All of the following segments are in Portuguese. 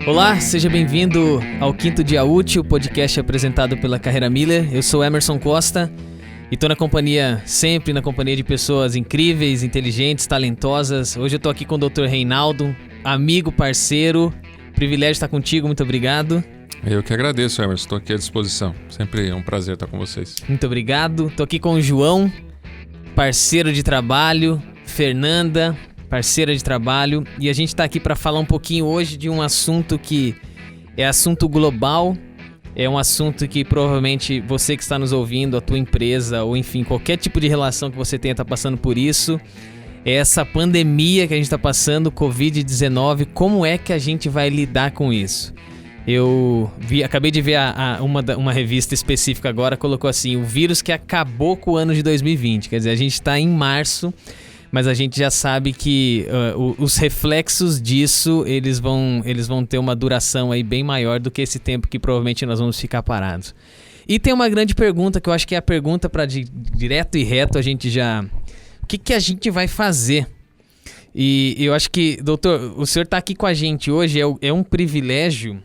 Olá, seja bem-vindo ao Quinto Dia Útil, podcast apresentado pela Carreira Miller. Eu sou Emerson Costa e estou sempre na companhia de pessoas incríveis, inteligentes, talentosas. Hoje eu estou aqui com o Dr. Reinaldo, amigo, parceiro. Privilégio estar contigo, muito obrigado. Eu que agradeço, Emerson, estou aqui à disposição. Sempre é um prazer estar com vocês. Muito obrigado. Estou aqui com o João, parceiro de trabalho, Fernanda, parceira de trabalho, e a gente está aqui para falar um pouquinho hoje de um assunto que é assunto global, é um assunto que provavelmente você que está nos ouvindo, a tua empresa, ou enfim, qualquer tipo de relação que você tenha está passando por isso, é essa pandemia que a gente está passando, Covid-19, como é que a gente vai lidar com isso? Eu acabei de ver uma revista específica agora, colocou assim, o vírus que acabou com o ano de 2020, quer dizer, a gente está em março, mas a gente já sabe que os reflexos disso, eles vão ter uma duração aí bem maior do que esse tempo que provavelmente nós vamos ficar parados. E tem uma grande pergunta, que eu acho que é a pergunta para direto e reto a gente já... O que a gente vai fazer? E eu acho que, doutor, o senhor está aqui com a gente hoje, é um privilégio,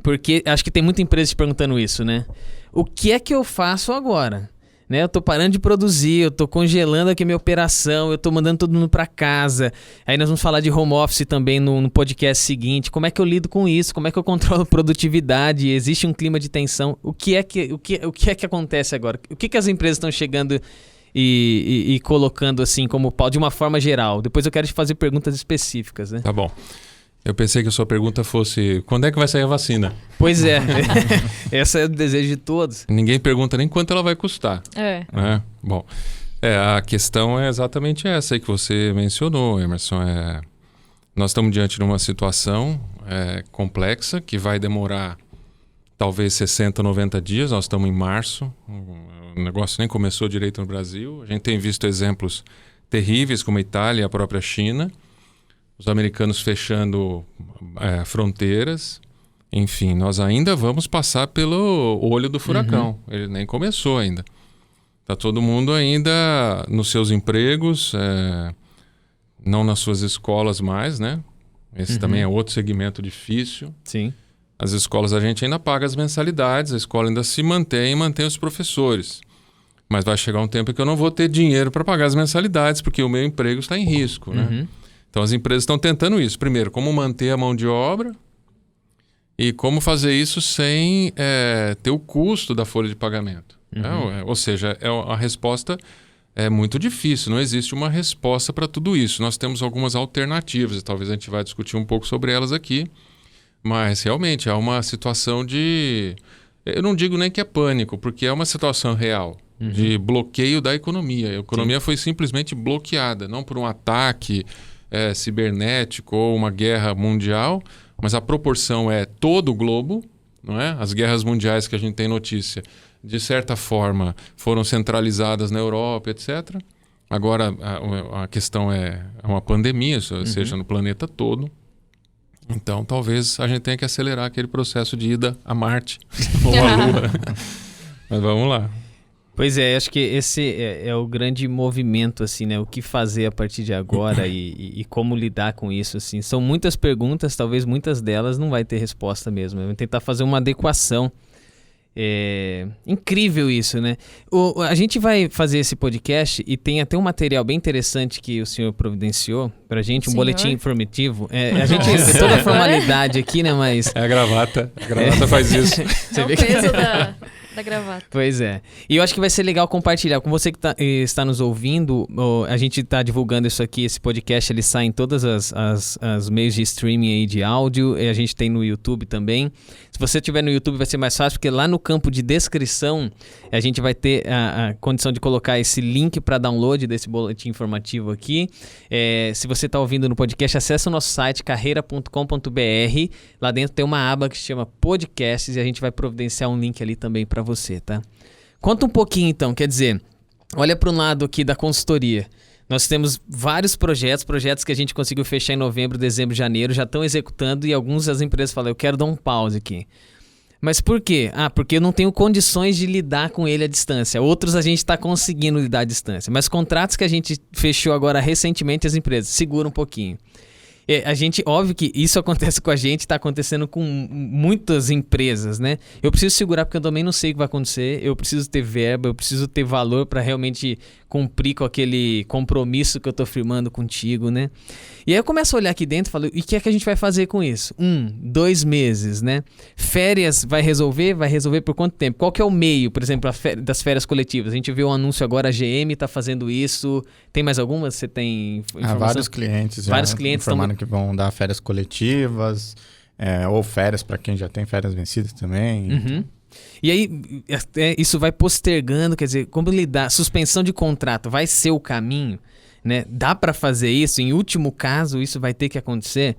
porque acho que tem muita empresa te perguntando isso, né? O que é que eu faço agora? Né, eu tô parando de produzir, eu tô congelando aqui a minha operação, eu tô mandando todo mundo para casa. Aí nós vamos falar de home office também no podcast seguinte. Como é que eu lido com isso? Como é que eu controlo produtividade? Existe um clima de tensão? O que é que acontece agora? O que as empresas estão chegando e colocando assim como pau de uma forma geral? Depois eu quero te fazer perguntas específicas, né? Tá bom. Eu pensei que a sua pergunta fosse, quando é que vai sair a vacina? Pois é, esse é o desejo de todos. Ninguém pergunta nem quanto ela vai custar. Né? Bom, a questão é exatamente essa aí que você mencionou, Emerson. Nós estamos diante de uma situação complexa que vai demorar talvez 60, 90 dias. Nós estamos em março, o negócio nem começou direito no Brasil. A gente tem visto exemplos terríveis como a Itália e a própria China. Os americanos fechando fronteiras. Enfim, nós ainda vamos passar pelo olho do furacão. Ele nem começou ainda. Está todo mundo ainda nos seus empregos, não nas suas escolas mais, né? Esse também é outro segmento difícil. Sim. As escolas a gente ainda paga as mensalidades, a escola ainda se mantém e mantém os professores. Mas vai chegar um tempo que eu não vou ter dinheiro para pagar as mensalidades, porque o meu emprego está em risco, né? Então as empresas estão tentando isso. Primeiro, como manter a mão de obra e como fazer isso sem ter o custo da folha de pagamento. Ou seja, a resposta é muito difícil. Não existe uma resposta para tudo isso. Nós temos algumas alternativas e talvez a gente vai discutir um pouco sobre elas aqui. Mas realmente é uma situação de... Eu não digo nem que é pânico, porque é uma situação real de bloqueio da economia. A economia foi simplesmente bloqueada, não por um ataque... cibernético ou uma guerra mundial, mas a proporção é todo o globo, não é? As guerras mundiais que a gente tem notícia, de certa forma, foram centralizadas na Europa, etc. Agora, a questão é uma pandemia, seja no planeta todo. Então, talvez a gente tenha que acelerar aquele processo de ida a Marte ou à Lua. Mas vamos lá. Pois é, acho que esse é o grande movimento, assim, né? O que fazer a partir de agora e como lidar com isso, assim. São muitas perguntas, talvez muitas delas não vai ter resposta mesmo. Eu vou tentar fazer uma adequação. Incrível isso, né? A gente vai fazer esse podcast e tem até um material bem interessante que o senhor providenciou pra gente, boletim informativo. A gente tem toda a formalidade aqui, né? Mas... A gravata faz isso. Você o vê peso da gravata. Pois é. E eu acho que vai ser legal compartilhar. Com você que está nos ouvindo, a gente está divulgando isso aqui, esse podcast, ele sai em todas as meios de streaming aí de áudio. A gente tem no YouTube também. Se você estiver no YouTube vai ser mais fácil, porque lá no campo de descrição a gente vai ter a condição de colocar esse link para download desse boletim informativo aqui. Se você está ouvindo no podcast, acessa o nosso site carreira.com.br. Lá dentro tem uma aba que se chama Podcasts e a gente vai providenciar um link ali também para você, tá? Conta um pouquinho então, quer dizer, olha para um lado aqui da consultoria. Nós temos vários projetos que a gente conseguiu fechar em novembro, dezembro, janeiro, já estão executando e algumas das empresas falam, eu quero dar um pause aqui. Mas por quê? Porque eu não tenho condições de lidar com ele à distância. Outros a gente está conseguindo lidar à distância. Mas contratos que a gente fechou agora recentemente, as empresas, segura um pouquinho. A gente, óbvio que isso acontece com a gente, está acontecendo com muitas empresas, né? Eu preciso segurar porque eu também não sei o que vai acontecer. Eu preciso ter verba, eu preciso ter valor para realmente cumprir com aquele compromisso que eu estou firmando contigo, né? E aí eu começo a olhar aqui dentro e falo, e o que é que a gente vai fazer com isso? 2 meses, né? Férias vai resolver? Vai resolver por quanto tempo? Qual que é o meio, por exemplo, das férias coletivas? A gente viu um anúncio agora, a GM está fazendo isso. Tem mais algumas? Você tem informação? Vários clientes já informaram que vão dar férias coletivas, ou férias para quem já tem férias vencidas também. Uhum. E aí, isso vai postergando, quer dizer, como lidar? Suspensão de contrato vai ser o caminho, né? Dá para fazer isso? Em último caso, isso vai ter que acontecer?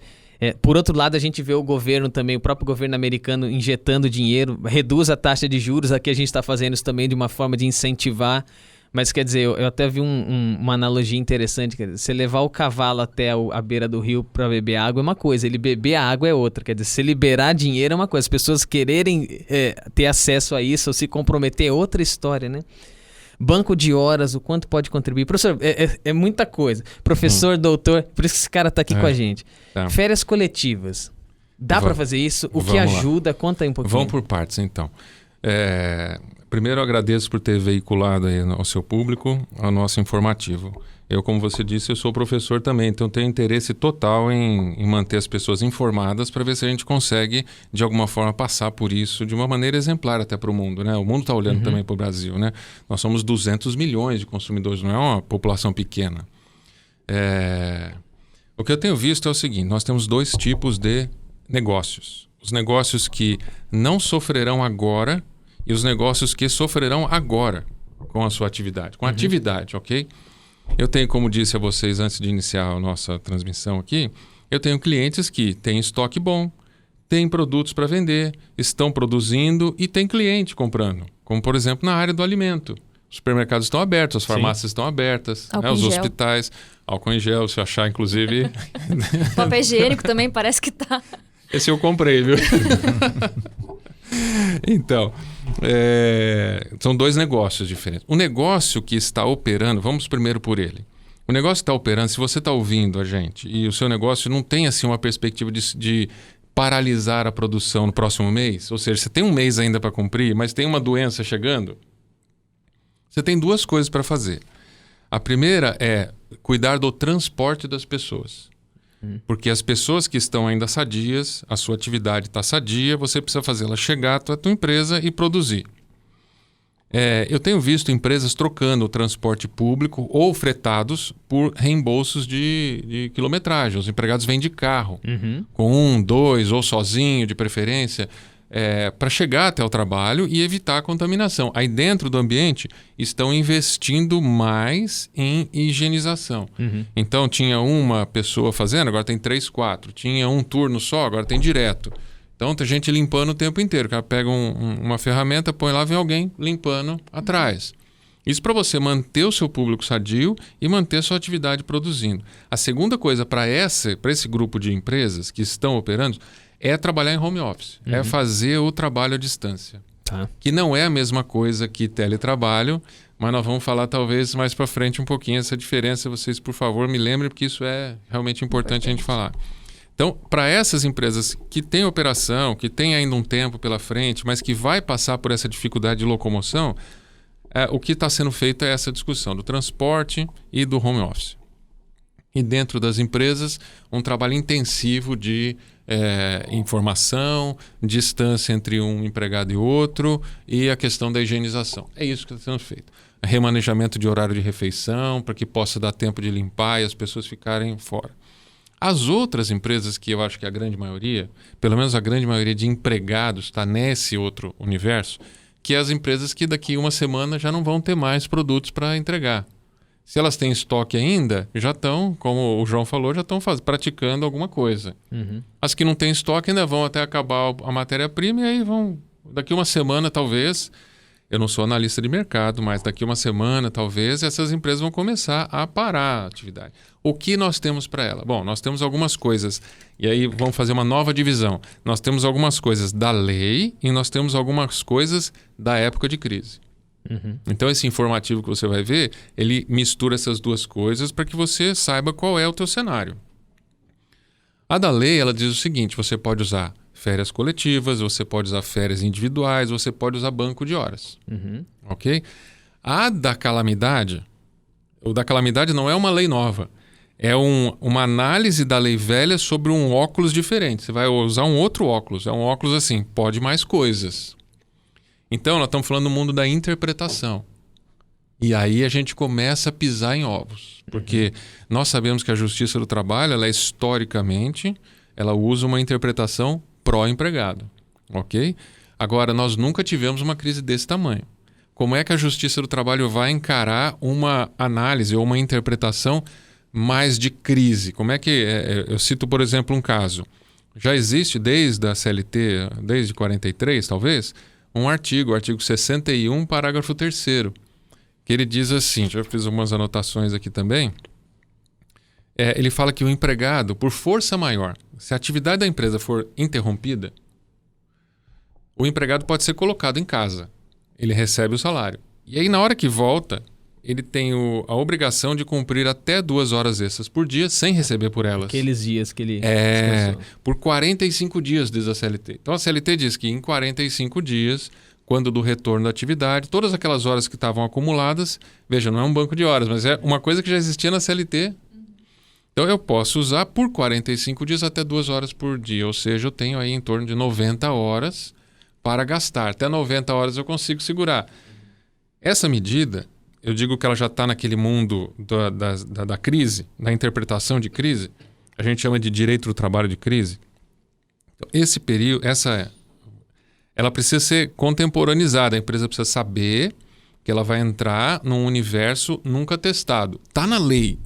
Por outro lado, a gente vê o governo também, o próprio governo americano injetando dinheiro, reduz a taxa de juros. Aqui a gente está fazendo isso também de uma forma de incentivar. Mas quer dizer, eu até vi uma analogia interessante. Quer dizer, você levar o cavalo até a beira do rio para beber água é uma coisa, ele beber a água é outra. Quer dizer, se liberar dinheiro é uma coisa, as pessoas quererem ter acesso a isso ou se comprometer é outra história, né? Banco de horas, o quanto pode contribuir. Professor, é muita coisa. Professor, doutor, por isso que esse cara está aqui com a gente. Tá. Férias coletivas. Dá para fazer isso? O que ajuda? Conta aí um pouquinho. Vamos por partes, então. Primeiro, eu agradeço por ter veiculado aí ao seu público o nosso informativo. Eu, como você disse, eu sou professor também, então tenho interesse total em manter as pessoas informadas para ver se a gente consegue, de alguma forma, passar por isso de uma maneira exemplar até para o mundo, né? O mundo está olhando também para o Brasil, né? Nós somos 200 milhões de consumidores, não é uma população pequena. O que eu tenho visto é o seguinte, nós temos 2 tipos de negócios. Os negócios que não sofrerão agora e os negócios que sofrerão agora com a sua atividade. Com atividade, ok? Eu tenho, como disse a vocês antes de iniciar a nossa transmissão aqui, eu tenho clientes que têm estoque bom, têm produtos para vender, estão produzindo e tem cliente comprando. Como, por exemplo, na área do alimento. Os supermercados estão abertos, as farmácias estão abertas, né? Os hospitais, álcool em gel, se achar, inclusive... Papel higiênico também parece que tá. Esse eu comprei, viu? Então, são 2 negócios diferentes. O negócio que está operando, vamos primeiro por ele. O negócio que está operando, se você está ouvindo a gente e o seu negócio não tem assim uma perspectiva de paralisar a produção no próximo mês, ou seja, você tem um mês ainda para cumprir, mas tem uma doença chegando, você tem 2 coisas para fazer. A primeira é cuidar do transporte das pessoas. Porque as pessoas que estão ainda sadias, a sua atividade está sadia, você precisa fazê-la chegar à tua empresa e produzir. Eu tenho visto empresas trocando o transporte público ou fretados por reembolsos de quilometragem. Os empregados vêm de carro, com 1, 2 ou sozinho de preferência, para chegar até o trabalho e evitar a contaminação. Aí dentro do ambiente estão investindo mais em higienização. Então tinha uma pessoa fazendo, agora tem 3, 4. Tinha um turno só, agora tem direto. Então tem gente limpando o tempo inteiro. O cara pega uma ferramenta, põe lá, vem alguém limpando atrás. Isso para você manter o seu público sadio e manter a sua atividade produzindo. A segunda coisa para esse grupo de empresas que estão operando é trabalhar em home office, é fazer o trabalho à distância. Tá. Que não é a mesma coisa que teletrabalho, mas nós vamos falar talvez mais para frente um pouquinho essa diferença. Vocês, por favor, me lembrem, porque isso é realmente importante a gente falar. Então, para essas empresas que têm operação, que têm ainda um tempo pela frente, mas que vai passar por essa dificuldade de locomoção, o que está sendo feito é essa discussão do transporte e do home office. E dentro das empresas, um trabalho intensivo de informação, distância entre um empregado e outro e a questão da higienização. É isso que está sendo feito. Remanejamento de horário de refeição para que possa dar tempo de limpar e as pessoas ficarem fora. As outras empresas, que eu acho que a grande maioria, pelo menos a grande maioria de empregados está nesse outro universo, que é as empresas que daqui uma semana já não vão ter mais produtos para entregar. Se elas têm estoque ainda, já estão, como o João falou, já estão praticando alguma coisa. As que não têm estoque ainda vão até acabar a matéria-prima e aí vão, daqui uma semana talvez, Eu não sou analista de mercado, mas daqui uma semana, talvez, essas empresas vão começar a parar a atividade. O que nós temos para ela? Bom, nós temos algumas coisas, e aí vamos fazer uma nova divisão. Nós temos algumas coisas da lei e nós temos algumas coisas da época de crise. Então, esse informativo que você vai ver, ele mistura essas duas coisas para que você saiba qual é o teu cenário. A da lei, ela diz o seguinte, você pode usar férias coletivas, você pode usar férias individuais, você pode usar banco de horas. Ok? A da calamidade, o da calamidade não é uma lei nova. É uma análise da lei velha sobre um óculos diferente. Você vai usar um outro óculos. É um óculos assim, pode mais coisas. Então, nós estamos falando do mundo da interpretação. E aí a gente começa a pisar em ovos. Porque nós sabemos que a Justiça do Trabalho, ela historicamente, ela usa uma interpretação pró-empregado, ok? Agora, nós nunca tivemos uma crise desse tamanho. Como é que a Justiça do Trabalho vai encarar uma análise ou uma interpretação mais de crise? Como é que... eu cito, por exemplo, um caso. Já existe desde a CLT, desde 43, talvez, um artigo, o artigo 61, parágrafo 3º, que ele diz assim, já fiz umas anotações aqui também, ele fala que o empregado, por força maior, se a atividade da empresa for interrompida, o empregado pode ser colocado em casa. Ele recebe o salário. E aí, na hora que volta, ele tem a obrigação de cumprir até 2 horas extras por dia, sem receber por elas. Aqueles dias que ele... por 45 dias, diz a CLT. Então, a CLT diz que em 45 dias, quando do retorno da atividade, todas aquelas horas que estavam acumuladas, veja, não é um banco de horas, mas é uma coisa que já existia na CLT. Então, eu posso usar por 45 dias até 2 horas por dia. Ou seja, eu tenho aí em torno de 90 horas para gastar. Até 90 horas eu consigo segurar. Essa medida, eu digo que ela já está naquele mundo da crise, da interpretação de crise. A gente chama de direito do trabalho de crise. Então, esse período, ela precisa ser contemporaneizada. A empresa precisa saber que ela vai entrar num universo nunca testado. Está na lei,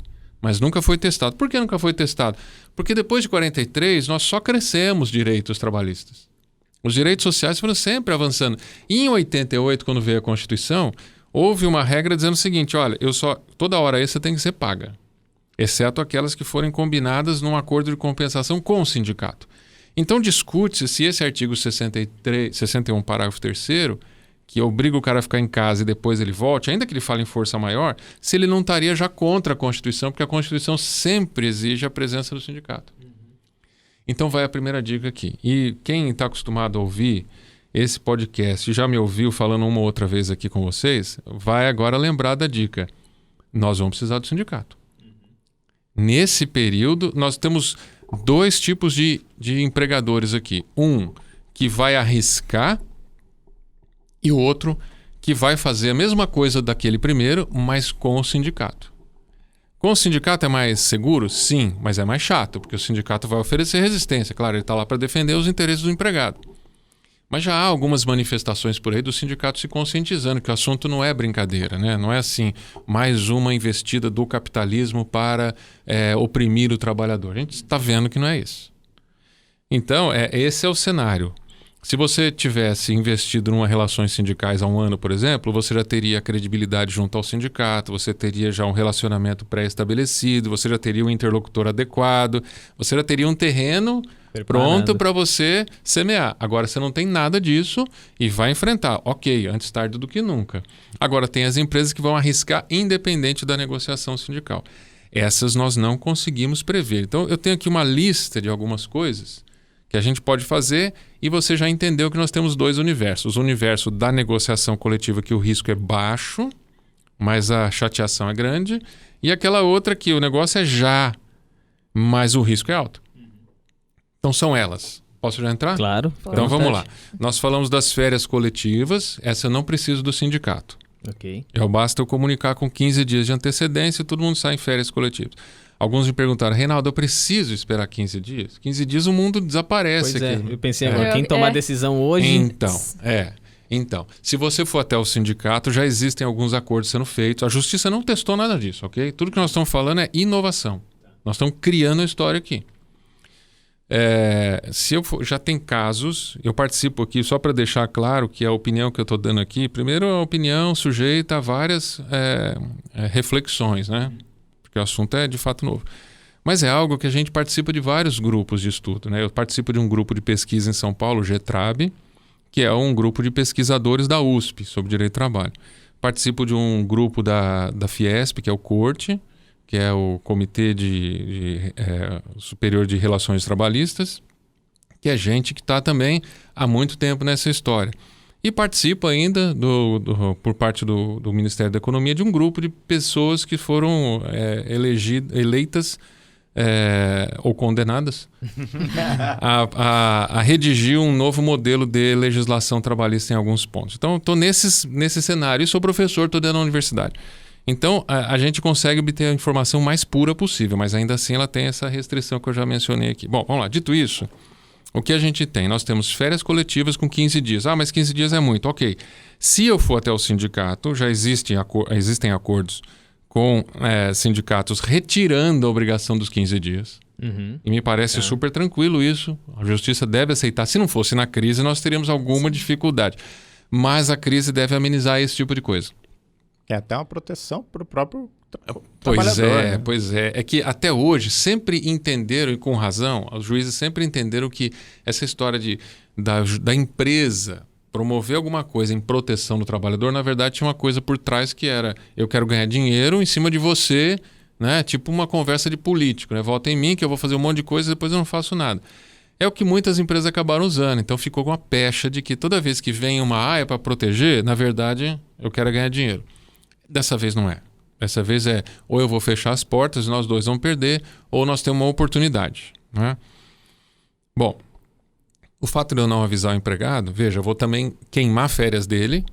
mas nunca foi testado. Por que nunca foi testado? Porque depois de 43, nós só crescemos direitos trabalhistas. Os direitos sociais foram sempre avançando. E em 88, quando veio a Constituição, houve uma regra dizendo o seguinte, olha, toda hora extra tem que ser paga, exceto aquelas que forem combinadas num acordo de compensação com o sindicato. Então discute-se se esse artigo 61, parágrafo 3º, que obriga o cara a ficar em casa e depois ele volte, ainda que ele fale em força maior, se ele não estaria já contra a Constituição, porque a Constituição sempre exige a presença do sindicato. Então vai a primeira dica aqui. E quem está acostumado a ouvir esse podcast e já me ouviu falando uma ou outra vez aqui com vocês, vai agora lembrar da dica. Nós vamos precisar do sindicato. Nesse período, nós temos 2 tipos de empregadores aqui. Um que vai arriscar e o outro que vai fazer a mesma coisa daquele primeiro, mas com o sindicato. Com o sindicato é mais seguro? Sim, mas é mais chato, porque o sindicato vai oferecer resistência. Claro, ele está lá para defender os interesses do empregado. Mas já há algumas manifestações por aí do sindicato se conscientizando que o assunto não é brincadeira, né? Não é assim, mais uma investida do capitalismo para oprimir o trabalhador. A gente está vendo que não é isso. Então, esse é o cenário. Se você tivesse investido em relações sindicais há 1 ano, por exemplo, você já teria credibilidade junto ao sindicato, você teria já um relacionamento pré-estabelecido, você já teria um interlocutor adequado, você já teria um terreno pronto para você semear. Agora você não tem nada disso e vai enfrentar. Ok, antes tarde do que nunca. Agora tem as empresas que vão arriscar independente da negociação sindical. Essas nós não conseguimos prever. Então eu tenho aqui uma lista de algumas coisas que a gente pode fazer e você já entendeu que nós temos 2 universos. O universo da negociação coletiva, que o risco é baixo, mas a chateação é grande, e aquela outra que o negócio é já, mas o risco é alto. Então são elas. Posso já entrar? Claro. Então vamos lá. Nós falamos das férias coletivas, essa eu não preciso do sindicato. Ok. Basta eu comunicar com 15 dias de antecedência e todo mundo sai em férias coletivas. Alguns me perguntaram, Reinaldo, eu preciso esperar 15 dias? 15 dias o mundo desaparece. Pois aqui. Eu pensei agora, quem tomar decisão hoje... Então, se você for até o sindicato, já existem alguns acordos sendo feitos. A justiça não testou nada disso, ok? Tudo que nós estamos falando é inovação. Nós estamos criando a história aqui. Se eu for, já tem casos, eu participo aqui só para deixar claro que a opinião que eu estou dando aqui, primeiro a opinião sujeita a várias reflexões, né? Porque o assunto é de fato novo. Mas é algo que a gente participa de vários grupos de estudo, né? Eu participo de um grupo de pesquisa em São Paulo, o GETRAB, que é um grupo de pesquisadores da USP sobre direito do trabalho. Participo de um grupo da Fiesp, que é o CORT, que é o Comitê Superior de Relações Trabalhistas, que é gente que está também há muito tempo nessa história. E participo ainda, por parte do Ministério da Economia, de um grupo de pessoas que foram eleitas ou condenadas a redigir um novo modelo de legislação trabalhista em alguns pontos. Então, estou nesse cenário e sou professor, estou dentro da universidade. Então, a gente consegue obter a informação mais pura possível, mas ainda assim ela tem essa restrição que eu já mencionei aqui. Bom, vamos lá. Dito isso, o que a gente tem? Nós temos férias coletivas com 15 dias. Ah, mas 15 dias é muito. Ok. Se eu for até o sindicato, já existem acordos com sindicatos retirando a obrigação dos 15 dias. Uhum. E me parece super tranquilo isso. A justiça deve aceitar. Se não fosse na crise, nós teríamos alguma dificuldade. Mas a crise deve amenizar esse tipo de coisa. É até uma proteção para o próprio trabalhador. Né? Pois é. É que até hoje sempre entenderam, e com razão, os juízes sempre entenderam que essa história da empresa promover alguma coisa em proteção do trabalhador, na verdade tinha uma coisa por trás que era: eu quero ganhar dinheiro em cima de você, né? Tipo uma conversa de político, né? Vota em mim que eu vou fazer um monte de coisa e depois eu não faço nada. É o que muitas empresas acabaram usando. Então ficou com uma pecha de que toda vez que vem uma AIA para proteger, na verdade eu quero ganhar dinheiro. Dessa vez não é. Dessa vez ou eu vou fechar as portas e nós dois vamos perder, ou nós temos uma oportunidade, né? Bom, o fato de eu não avisar o empregado, veja, eu vou também queimar férias dele,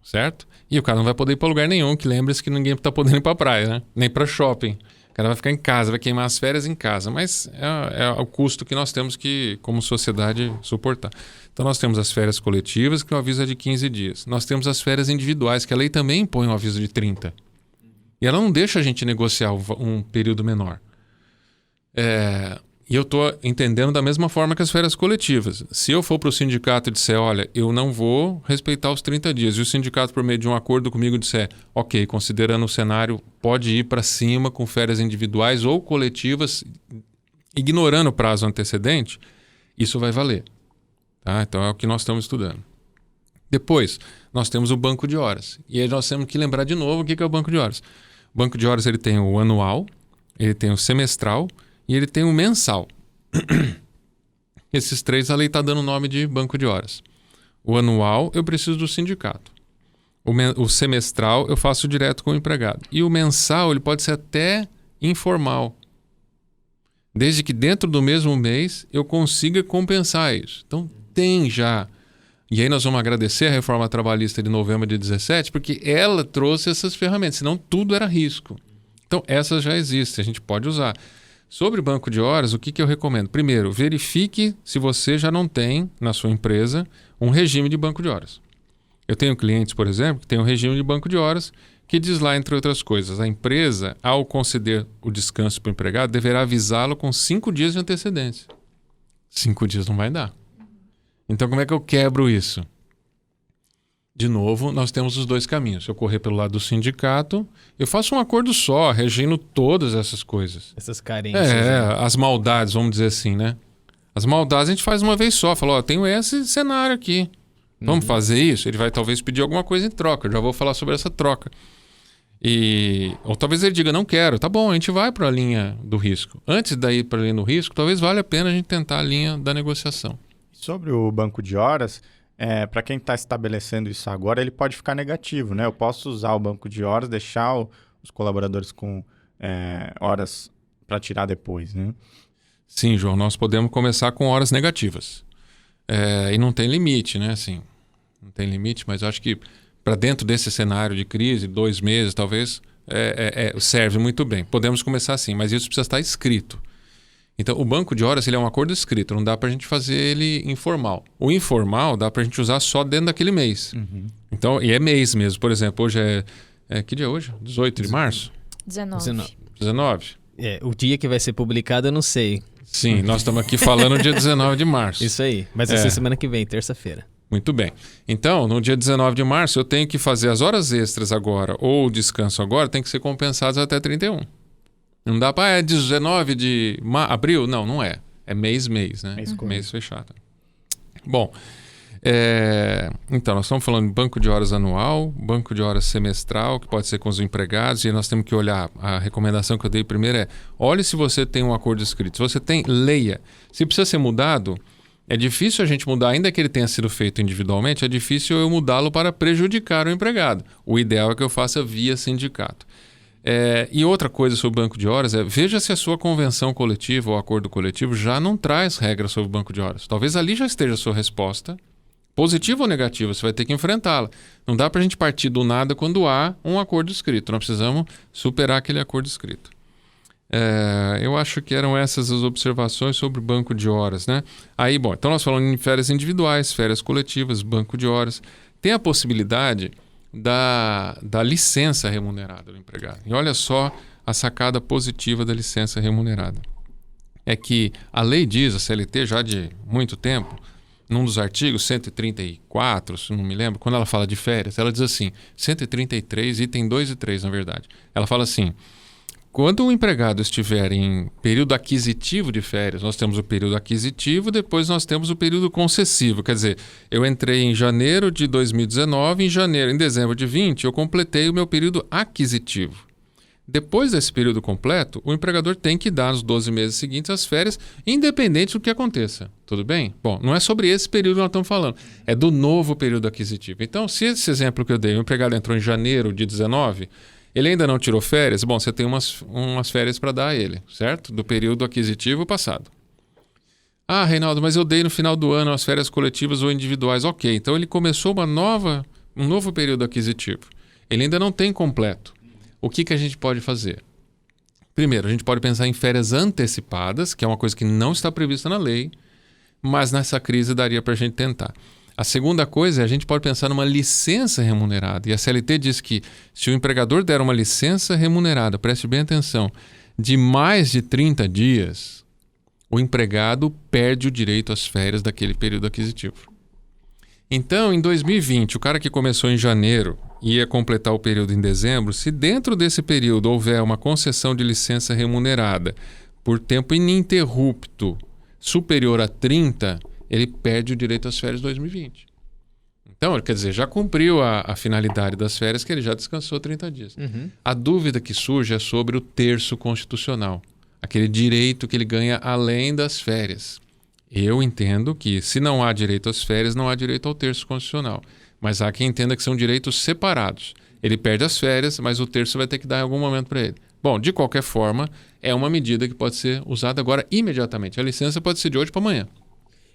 certo? E o cara não vai poder ir para lugar nenhum, que lembre-se que ninguém está podendo ir para a praia, né? Nem para shopping. O cara vai ficar em casa, vai queimar as férias em casa. Mas é o custo que nós temos que, como sociedade, suportar. Então nós temos as férias coletivas, que o aviso é de 15 dias. Nós temos as férias individuais, que a lei também impõe um aviso de 30. E ela não deixa a gente negociar um período menor. E eu estou entendendo da mesma forma que as férias coletivas. Se eu for para o sindicato e disser, olha, eu não vou respeitar os 30 dias, e o sindicato, por meio de um acordo comigo, disser, ok, considerando o cenário, pode ir para cima com férias individuais ou coletivas, ignorando o prazo antecedente, isso vai valer. Tá? Então é o que nós estamos estudando. Depois, nós temos o banco de horas. E aí nós temos que lembrar de novo o que é o banco de horas. O banco de horas ele tem o anual, ele tem o semestral e ele tem o mensal. Esses três a lei está dando o nome de banco de horas. O anual eu preciso do sindicato. O semestral eu faço direto com o empregado. E o mensal ele pode ser até informal. Desde que dentro do mesmo mês eu consiga compensar isso. Então tem já. E aí nós vamos agradecer a reforma trabalhista de novembro de 17, porque ela trouxe essas ferramentas, senão tudo era risco. Então essas já existem, a gente pode usar. Sobre banco de horas, o que eu recomendo? Primeiro, verifique se você já não tem na sua empresa um regime de banco de horas. Eu tenho clientes, por exemplo, que têm um regime de banco de horas que diz lá, entre outras coisas, a empresa, ao conceder o descanso para o empregado, deverá avisá-lo com 5 dias de antecedência. 5 dias não vai dar. Então, como é que eu quebro isso? De novo, nós temos os dois caminhos. Se eu correr pelo lado do sindicato, eu faço um acordo só, regindo todas essas coisas. Essas carências. Né? As maldades, vamos dizer assim, né? As maldades a gente faz uma vez só. Fala, tenho esse cenário aqui. Vamos fazer isso? Ele vai talvez pedir alguma coisa em troca. Eu já vou falar sobre essa troca. Ou talvez ele diga, não quero. Tá bom, a gente vai para a linha do risco. Antes de ir para a linha do risco, talvez valha a pena a gente tentar a linha da negociação. Sobre o banco de horas... para quem está estabelecendo isso agora, ele pode ficar negativo, né? Eu posso usar o banco de horas, deixar os colaboradores com horas para tirar depois, né? Sim, João, nós podemos começar com horas negativas. E não tem limite, né? Assim, não tem limite, mas eu acho que para dentro desse cenário de crise, 2 meses talvez, serve muito bem. Podemos começar assim, mas isso precisa estar escrito. Então, o banco de horas ele é um acordo escrito, não dá para a gente fazer ele informal. O informal dá para a gente usar só dentro daquele mês. Uhum. Então, e é mês mesmo. Por exemplo, hoje que dia é hoje? 18 de março? 19. O dia que vai ser publicado eu não sei. Sim, nós estamos aqui falando dia 19 de março. Isso aí. Mas vai ser semana que vem, terça-feira. Muito bem. Então, no dia 19 de março, eu tenho que fazer as horas extras agora ou o descanso agora, tem que ser compensados até 31. Não dá para... É 19 de abril? Não, não é. É mês, né? Mês fechado. Bom, então, nós estamos falando de banco de horas anual, banco de horas semestral, que pode ser com os empregados, e nós temos que olhar, a recomendação que eu dei primeiro é, olhe se você tem um acordo escrito. Se você tem, leia. Se precisa ser mudado, é difícil a gente mudar, ainda que ele tenha sido feito individualmente, é difícil eu mudá-lo para prejudicar o empregado. O ideal é que eu faça via sindicato. E outra coisa sobre o banco de horas veja se a sua convenção coletiva ou acordo coletivo já não traz regras sobre o banco de horas. Talvez ali já esteja a sua resposta, positiva ou negativa, você vai ter que enfrentá-la. Não dá para a gente partir do nada quando há um acordo escrito. Nós precisamos superar aquele acordo escrito. Eu acho que eram essas as observações sobre o banco de horas, né? Aí, bom, então nós falamos em férias individuais, férias coletivas, banco de horas. Tem a possibilidade da licença remunerada do empregado. E olha só a sacada positiva da licença remunerada. É que a lei diz, a CLT já de muito tempo, num dos artigos 134, se não me lembro, quando ela fala de férias, ela diz assim, 133, item 2 e 3, na verdade. Ela fala assim, quando o empregado estiver em período aquisitivo de férias, nós temos o período aquisitivo, depois nós temos o período concessivo. Quer dizer, eu entrei em janeiro de 2019, em dezembro de 20, eu completei o meu período aquisitivo. Depois desse período completo, o empregador tem que dar nos 12 meses seguintes as férias, independente do que aconteça. Tudo bem? Bom, não é sobre esse período que nós estamos falando, é do novo período aquisitivo. Então, se esse exemplo que eu dei, o empregado entrou em janeiro de 19, ele ainda não tirou férias, bom, você tem umas férias para dar a ele, certo? Do período aquisitivo passado. Ah, Reinaldo, mas eu dei no final do ano as férias coletivas ou individuais. Ok, então ele começou um novo período aquisitivo. Ele ainda não tem completo. O que a gente pode fazer? Primeiro, a gente pode pensar em férias antecipadas, que é uma coisa que não está prevista na lei, mas nessa crise daria para a gente tentar. A segunda coisa é a gente pode pensar numa licença remunerada. E a CLT diz que se o empregador der uma licença remunerada, preste bem atenção, de mais de 30 dias, o empregado perde o direito às férias daquele período aquisitivo. Então, em 2020, o cara que começou em janeiro e ia completar o período em dezembro, se dentro desse período houver uma concessão de licença remunerada por tempo ininterrupto superior a 30, ele perde o direito às férias de 2020. Então, quer dizer, já cumpriu a finalidade das férias, que ele já descansou 30 dias. Uhum. A dúvida que surge é sobre o terço constitucional, aquele direito que ele ganha além das férias. Eu entendo que, se não há direito às férias, não há direito ao terço constitucional. Mas há quem entenda que são direitos separados. Ele perde as férias, mas o terço vai ter que dar em algum momento para ele. Bom, de qualquer forma, é uma medida que pode ser usada agora imediatamente. A licença pode ser de hoje para amanhã.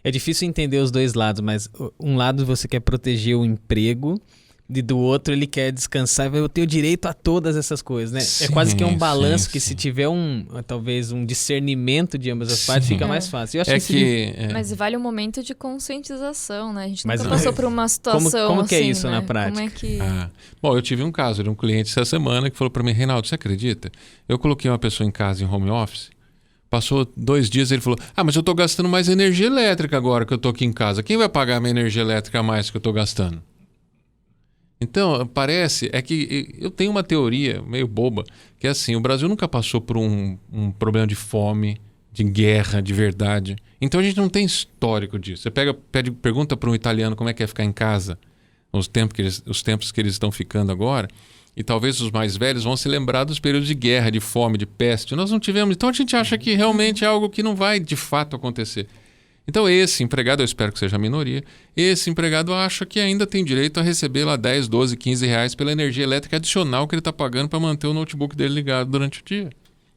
É difícil entender os dois lados, mas um lado você quer proteger o emprego e do outro ele quer descansar. Eu tenho direito a todas essas coisas, né? Sim, é quase que um balanço sim. que se tiver talvez um discernimento de ambas as partes, fica mais fácil. Eu acho Mas vale um momento de conscientização, né? A gente mas nunca passou por uma situação como que assim, é isso, né? na prática? Como é que... Bom, eu tive um caso de um cliente essa semana que falou para mim, Reinaldo, você acredita? Eu coloquei uma pessoa em casa em home office, passou 2 dias e ele falou, mas eu estou gastando mais energia elétrica agora que eu estou aqui em casa. Quem vai pagar a minha energia elétrica a mais que eu estou gastando? Então, parece, é que eu tenho uma teoria meio boba, que é assim, o Brasil nunca passou por um problema de fome, de guerra, de verdade. Então a gente não tem histórico disso. Você pergunta para um italiano como é que é ficar em casa, os tempos que eles estão ficando agora, e talvez os mais velhos vão se lembrar dos períodos de guerra, de fome, de peste. Nós não tivemos. Então a gente acha que realmente é algo que não vai de fato acontecer. Então esse empregado, eu espero que seja a minoria, esse empregado acha que ainda tem direito a receber lá 10, 12, 15 reais pela energia elétrica adicional que ele está pagando para manter o notebook dele ligado durante o dia.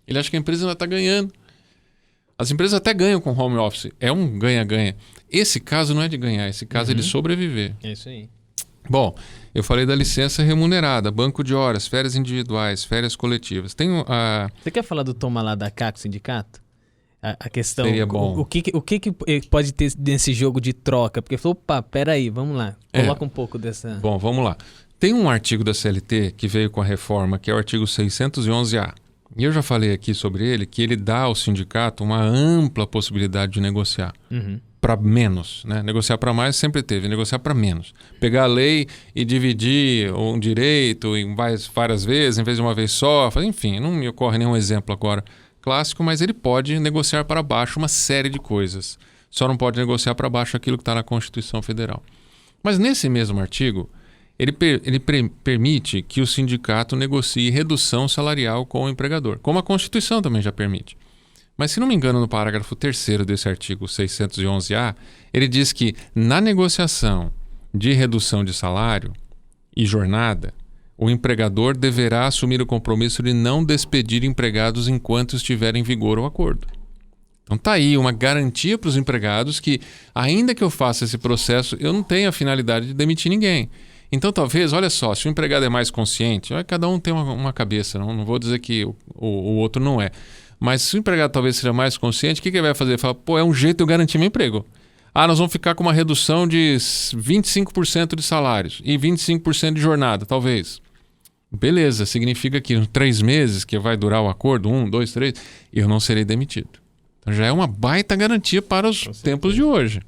Ele acha que a empresa ainda está ganhando. As empresas até ganham com home office. É um ganha-ganha. Esse caso não é de ganhar, esse caso é de sobreviver. É isso aí. Bom, eu falei da licença remunerada, banco de horas, férias individuais, férias coletivas. Você quer falar do toma lá da CAC, sindicato? A questão, seria bom. O que pode ter nesse jogo de troca? Porque falou, opa, peraí, vamos lá. Coloca um pouco dessa... Bom, vamos lá. Tem um artigo da CLT que veio com a reforma, que é o artigo 611-A. E eu já falei aqui sobre ele, que ele dá ao sindicato uma ampla possibilidade de negociar. Para menos, né? Negociar para mais sempre teve, negociar para menos. Pegar a lei e dividir um direito em várias vezes, em vez de uma vez só. Enfim, não me ocorre nenhum exemplo agora clássico, mas ele pode negociar para baixo uma série de coisas. Só não pode negociar para baixo aquilo que está na Constituição Federal. Mas nesse mesmo artigo, ele permite que o sindicato negocie redução salarial com o empregador, como a Constituição também já permite. Mas, se não me engano, no parágrafo 3º desse artigo 611-A, ele diz que na negociação de redução de salário e jornada, o empregador deverá assumir o compromisso de não despedir empregados enquanto estiver em vigor o acordo. Então tá aí uma garantia para os empregados que, ainda que eu faça esse processo, eu não tenho a finalidade de demitir ninguém. Então talvez, olha só, se o empregado é mais consciente, cada um tem uma cabeça, não vou dizer que o outro não é. Mas se o empregado talvez seja mais consciente, o que ele vai fazer? Ele fala, é um jeito de eu garantir meu emprego. Nós vamos ficar com uma redução de 25% de salários e 25% de jornada, talvez. Beleza, significa que em 3 meses, que vai durar o acordo, 1, 2, 3, eu não serei demitido. Então já é uma baita garantia para os tempos de hoje.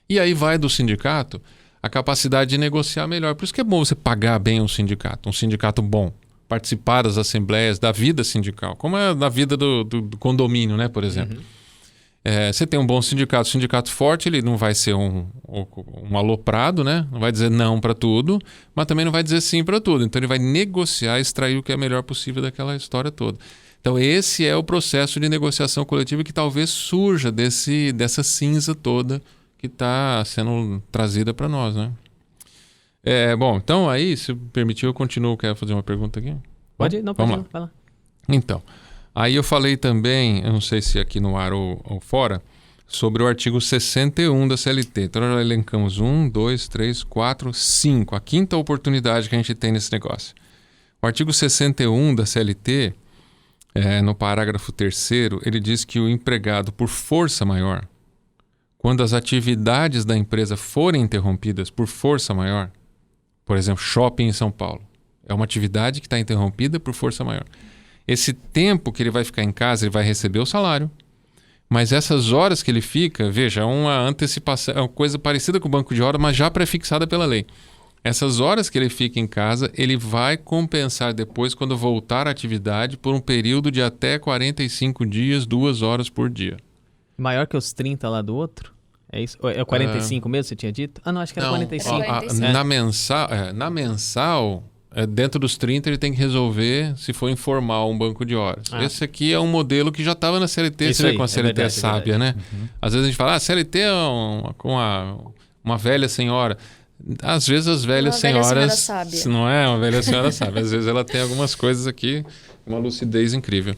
E aí vai do sindicato a capacidade de negociar melhor. Por isso que é bom você pagar bem um sindicato bom. Participar das assembleias, da vida sindical, como é na vida do condomínio, né, por exemplo. Você tem um bom sindicato forte, ele não vai ser um aloprado, né? Não vai dizer não para tudo, mas também não vai dizer sim para tudo. Então ele vai negociar, extrair o que é melhor possível daquela história toda. Então esse é o processo de negociação coletiva que talvez surja dessa cinza toda que está sendo trazida para nós, né? Bom, então aí, se permitir, eu continuo. Quer fazer uma pergunta aqui? Pode? Não, pode. Vai lá. Então, aí eu falei também, eu não sei se aqui no ar ou fora, sobre o artigo 61 da CLT. Então, nós já elencamos 1, 2, 3, 4, 5. A 5ª oportunidade que a gente tem nesse negócio. O artigo 61 da CLT, no parágrafo 3º, ele diz que o empregado, por força maior, quando as atividades da empresa forem interrompidas por força maior, por exemplo, shopping em São Paulo. É uma atividade que está interrompida por força maior. Esse tempo que ele vai ficar em casa, ele vai receber o salário. Mas essas horas que ele fica, veja, é uma antecipação, é uma coisa parecida com o banco de horas, mas já prefixada pela lei. Essas horas que ele fica em casa, ele vai compensar depois quando voltar à atividade por um período de até 45 dias, 2 horas por dia. Maior que os 30 lá do outro? É isso? É o 45 mesmo, você tinha dito? Não, acho que era 45. Na mensal, dentro dos 30, ele tem que resolver se for informal um banco de horas. Esse aqui é um modelo que já estava na CLT. Isso você vê como a CLT é sábia, né? Às vezes a gente fala, a CLT é uma velha senhora. Às vezes as velhas senhoras... Não é uma velha senhora sábia. Às vezes ela tem algumas coisas aqui, uma lucidez incrível.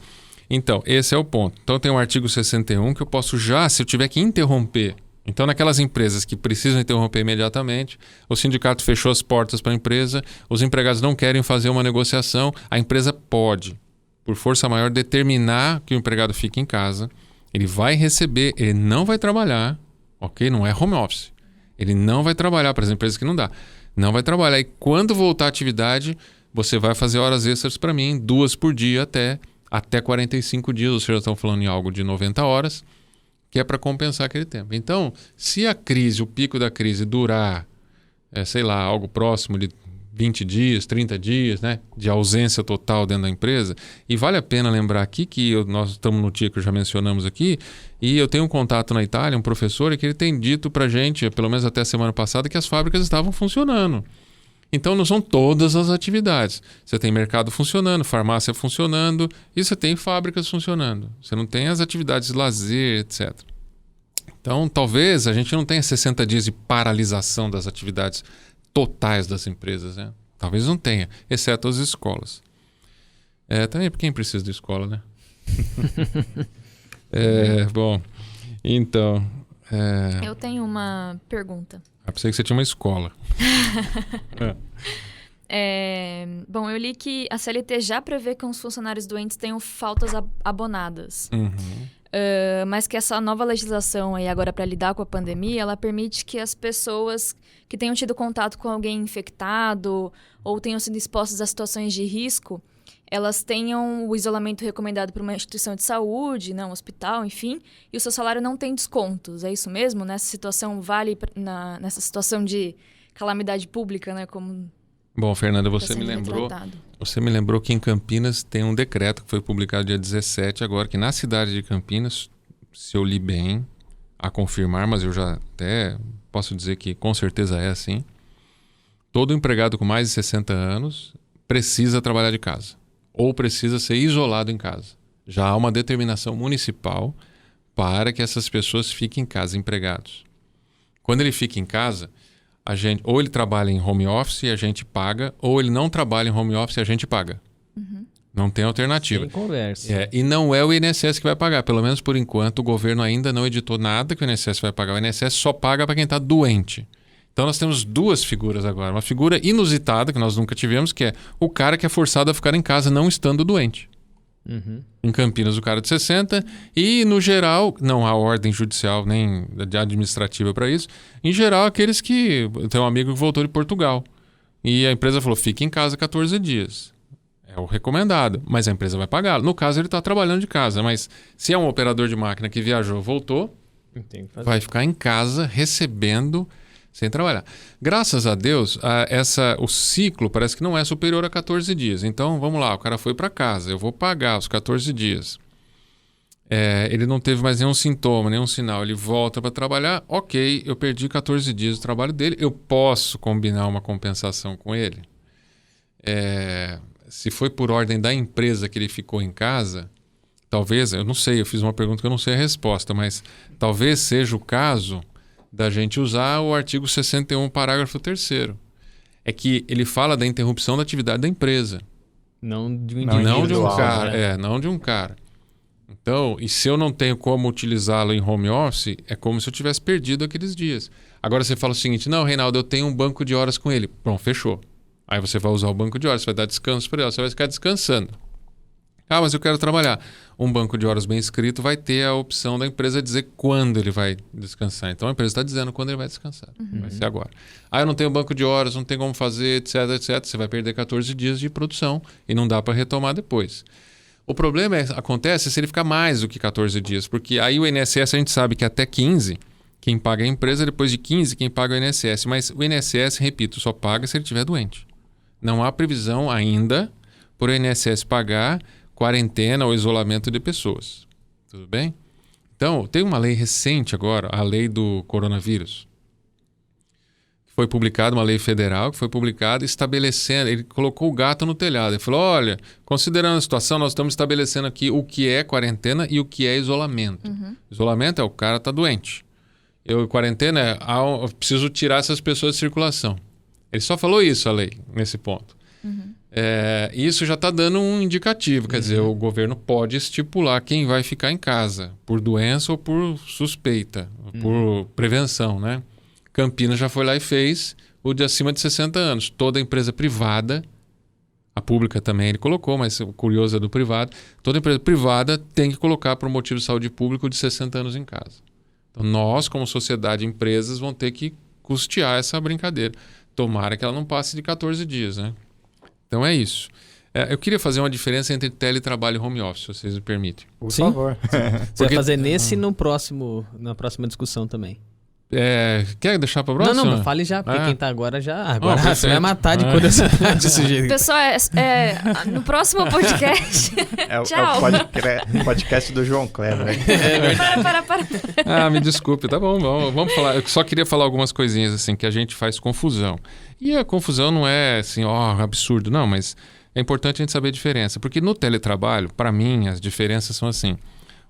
Então, esse é o ponto. Então tem o artigo 61 que eu posso já, se eu tiver que interromper... Então, naquelas empresas que precisam interromper imediatamente, o sindicato fechou as portas para a empresa, os empregados não querem fazer uma negociação, a empresa pode, por força maior, determinar que o empregado fique em casa, ele vai receber, ele não vai trabalhar, ok? Não é home office. Ele não vai trabalhar para as empresas que não dá. Não vai trabalhar. E quando voltar à atividade, você vai fazer horas extras para mim, 2 por dia até 45 dias, ou seja, estão falando em algo de 90 horas, que é para compensar aquele tempo. Então, se a crise, o pico da crise durar, algo próximo de 20 dias, 30 dias, né, de ausência total dentro da empresa, e vale a pena lembrar aqui que nós estamos no dia que já mencionamos aqui, e eu tenho um contato na Itália, um professor, que ele tem dito para a gente, pelo menos até a semana passada, que as fábricas estavam funcionando. Então, não são todas as atividades. Você tem mercado funcionando, farmácia funcionando e você tem fábricas funcionando. Você não tem as atividades de lazer, etc. Então, talvez a gente não tenha 60 dias de paralisação das atividades totais das empresas, né? Talvez não tenha, exceto as escolas. Também porque quem precisa de escola, né? Bom, então... Eu tenho uma pergunta. Pensei que você tinha uma escola. Bom, eu li que a CLT já prevê que os funcionários doentes tenham faltas abonadas. Mas que essa nova legislação aí agora para lidar com a pandemia, ela permite que as pessoas que tenham tido contato com alguém infectado ou tenham sido expostas a situações de risco, elas tenham o isolamento recomendado por uma instituição de saúde, um hospital, enfim, e o seu salário não tem descontos. É isso mesmo? Nessa situação nessa situação de calamidade pública, né? Como Bom, Fernanda, tá você me sendo lembrou. retratado. Você me lembrou que em Campinas tem um decreto que foi publicado dia 17 agora, que na cidade de Campinas, se eu li bem, a confirmar, mas eu já até posso dizer que com certeza é assim, todo empregado com mais de 60 anos precisa trabalhar de casa ou precisa ser isolado em casa. Já há uma determinação municipal para que essas pessoas fiquem em casa, empregados. Quando ele fica em casa, ou ele trabalha em home office e a gente paga, ou ele não trabalha em home office e a gente paga. Não tem alternativa. Sem conversa. E não é o INSS que vai pagar. Pelo menos por enquanto, o governo ainda não editou nada que o INSS vai pagar. O INSS só paga para quem está doente. Então nós temos duas figuras agora. Uma figura inusitada, que nós nunca tivemos, que é o cara que é forçado a ficar em casa não estando doente. Em Campinas, o cara de 60, e no geral, não há ordem judicial nem administrativa para isso, em geral aqueles que... Tem um amigo que voltou de Portugal e a empresa falou, fique em casa 14 dias. É o recomendado, mas a empresa vai pagar. No caso, ele está trabalhando de casa, mas se é um operador de máquina que viajou, voltou, vai ficar em casa recebendo sem trabalhar. Graças a Deus, o ciclo parece que não é superior a 14 dias. Então, vamos lá, o cara foi para casa, eu vou pagar os 14 dias. Ele não teve mais nenhum sintoma, nenhum sinal, ele volta para trabalhar, ok, eu perdi 14 dias do trabalho dele, eu posso combinar uma compensação com ele? Se foi por ordem da empresa que ele ficou em casa, talvez, eu não sei, eu fiz uma pergunta que eu não sei a resposta, mas talvez seja o caso da gente usar o artigo 61, parágrafo 3º. É que ele fala da interrupção da atividade da empresa. Não de um Não de um indivíduo, cara. né? Não de um cara. Então, e se eu não tenho como utilizá-lo em home office, é como se eu tivesse perdido aqueles dias. Agora você fala o seguinte, não, Reinaldo, eu tenho um banco de horas com ele. Pronto, fechou. Aí você vai usar o banco de horas, você vai dar descanso para ele, você vai ficar descansando. Ah, mas eu quero trabalhar. Um banco de horas bem escrito vai ter a opção da empresa dizer quando ele vai descansar. Então a empresa está dizendo quando ele vai descansar. Vai ser agora. Ah, eu não tenho banco de horas, não tem como fazer, etc, etc. Você vai perder 14 dias de produção e não dá para retomar depois. O problema acontece se ele ficar mais do que 14 dias, porque aí o INSS a gente sabe que até 15, quem paga é a empresa, depois de 15, quem paga é o INSS. Mas o INSS, repito, só paga se ele estiver doente. Não há previsão ainda por o INSS pagar quarentena ou isolamento de pessoas. Tudo bem? Então, tem uma lei recente agora, a lei do coronavírus. Foi publicada, uma lei federal que foi publicada estabelecendo, ele colocou o gato no telhado. Ele falou, olha, considerando a situação, nós estamos estabelecendo aqui o que é quarentena e o que é isolamento. Isolamento é o cara está doente. Quarentena é, eu preciso tirar essas pessoas de circulação. Ele só falou isso, a lei, nesse ponto. Isso já está dando um indicativo, quer dizer, o governo pode estipular quem vai ficar em casa, por doença ou por suspeita, por prevenção, né? Campinas já foi lá e fez o de acima de 60 anos. Toda empresa privada, a pública também ele colocou, mas o curioso é do privado, toda empresa privada tem que colocar por motivo de saúde pública o de 60 anos em casa. Então nós, como sociedade e empresas, vão ter que custear essa brincadeira. Tomara que ela não passe de 14 dias, né? Então é isso. Eu queria fazer uma diferença entre teletrabalho e home office, se vocês me permitem. Por Sim. favor. Você vai fazer nesse e na próxima discussão também. Quer deixar para a próxima? Não, fale já, porque quem tá agora já... Agora perfeito. você vai matar de curiosidade desse jeito. Pessoal, no próximo podcast... Tchau. É o podcast do João Kleber. Né? Para. Me desculpe, tá bom, vamos falar. Eu só queria falar algumas coisinhas assim que a gente faz confusão. E a confusão não é assim, absurdo, não, mas é importante a gente saber a diferença. Porque no teletrabalho, para mim, as diferenças são assim.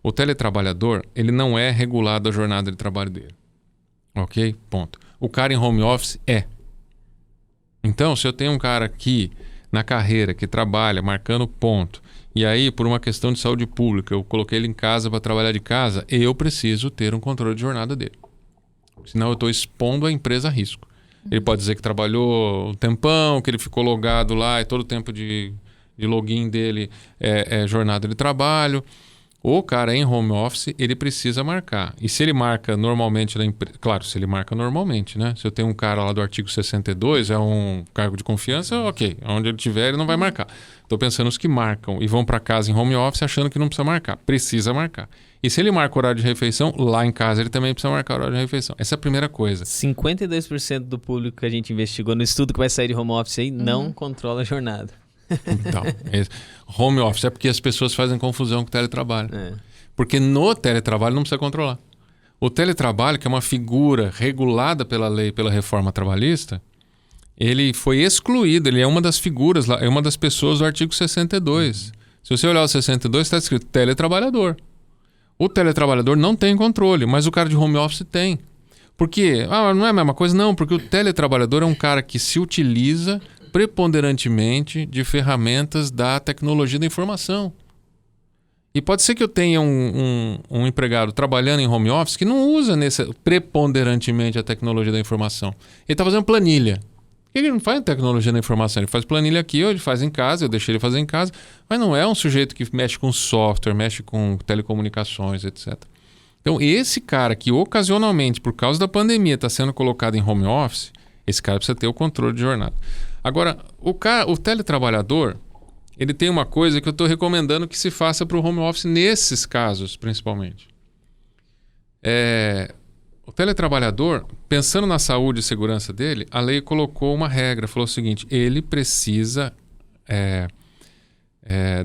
O teletrabalhador, ele não é regulado a jornada de trabalho dele. Ok? Ponto. O cara em home office é. Então, se eu tenho um cara aqui na carreira que trabalha marcando ponto, e aí por uma questão de saúde pública eu coloquei ele em casa para trabalhar de casa, eu preciso ter um controle de jornada dele. Senão eu estou expondo a empresa a risco. Ele pode dizer que trabalhou um tempão, que ele ficou logado lá e todo o tempo de login dele é jornada de trabalho. O cara em home office, ele precisa marcar. E se ele marca normalmente na empresa... Claro, se ele marca normalmente, né? Se eu tenho um cara lá do artigo 62, é um cargo de confiança, ok. Onde ele estiver, ele não vai marcar. Estou pensando nos que marcam e vão para casa em home office achando que não precisa marcar. Precisa marcar. E se ele marca horário de refeição, lá em casa ele também precisa marcar horário de refeição. Essa é a primeira coisa. 52% do público que a gente investigou no estudo que vai sair de home office aí não controla a jornada. Então, home office é porque as pessoas fazem confusão com o teletrabalho. Porque no teletrabalho não precisa controlar. O teletrabalho, que é uma figura regulada pela lei, pela reforma trabalhista, ele foi excluído, ele é uma das figuras, é uma das pessoas do artigo 62. Se você olhar o 62, está escrito teletrabalhador. O teletrabalhador não tem controle, mas o cara de home office tem. Por quê? Não é a mesma coisa? Não, porque o teletrabalhador é um cara que se utiliza preponderantemente de ferramentas da tecnologia da informação. E pode ser que eu tenha um empregado trabalhando em home office que não usa preponderantemente a tecnologia da informação. Ele está fazendo planilha. Ele não faz tecnologia da informação, ele faz planilha aqui, ou ele faz em casa, eu deixei ele fazer em casa, mas não é um sujeito que mexe com software, mexe com telecomunicações, etc. Então, esse cara que ocasionalmente, por causa da pandemia, está sendo colocado em home office, esse cara precisa ter o controle de jornada. Agora, o teletrabalhador, ele tem uma coisa que eu estou recomendando que se faça para o home office nesses casos, principalmente. O teletrabalhador, pensando na saúde e segurança dele, a lei colocou uma regra, falou o seguinte, ele precisa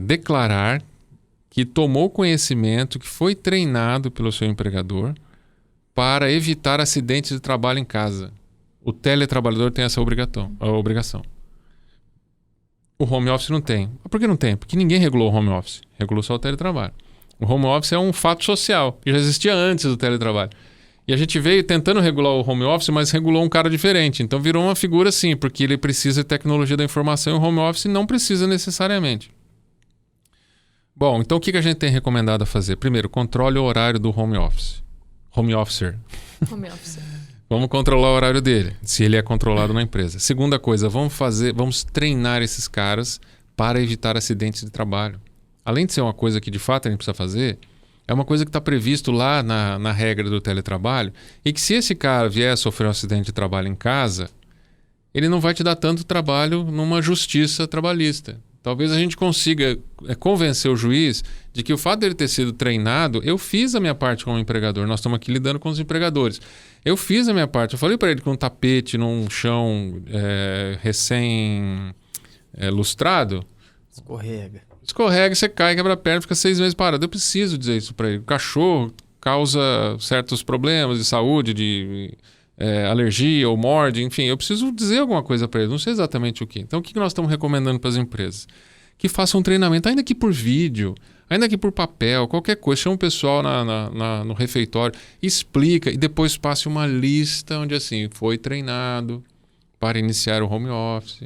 declarar que tomou conhecimento, que foi treinado pelo seu empregador para evitar acidentes de trabalho em casa. O teletrabalhador tem essa obrigação. O home office não tem. Por que não tem? Porque ninguém regulou o home office. Regulou só o teletrabalho. O home office é um fato social, que já existia antes do teletrabalho. E a gente veio tentando regular o home office, mas regulou um cara diferente. Então virou uma figura assim, porque ele precisa de tecnologia da informação e o home office não precisa necessariamente. Bom, então o que a gente tem recomendado a fazer? Primeiro, controle o horário do home office. Home officer. Home office. Vamos controlar o horário dele, se ele é controlado na empresa. Segunda coisa, vamos treinar esses caras para evitar acidentes de trabalho. Além de ser uma coisa que de fato a gente precisa fazer, é uma coisa que está previsto lá na regra do teletrabalho e que se esse cara vier a sofrer um acidente de trabalho em casa, ele não vai te dar tanto trabalho numa justiça trabalhista. Talvez a gente consiga convencer o juiz de que o fato dele ter sido treinado, eu fiz a minha parte como empregador. Nós estamos aqui lidando com os empregadores. Eu fiz a minha parte. Eu falei para ele que um tapete num chão recém-lustrado... Escorrega, você cai, quebra a perna, fica 6 meses parado. Eu preciso dizer isso para ele. O cachorro causa certos problemas de saúde, de alergia ou morde, enfim. Eu preciso dizer alguma coisa para ele, não sei exatamente o que. Então, o que nós estamos recomendando para as empresas? Que façam um treinamento, ainda que por vídeo, ainda que por papel, qualquer coisa. Chama o pessoal no refeitório, explica e depois passe uma lista onde assim, foi treinado para iniciar o home office.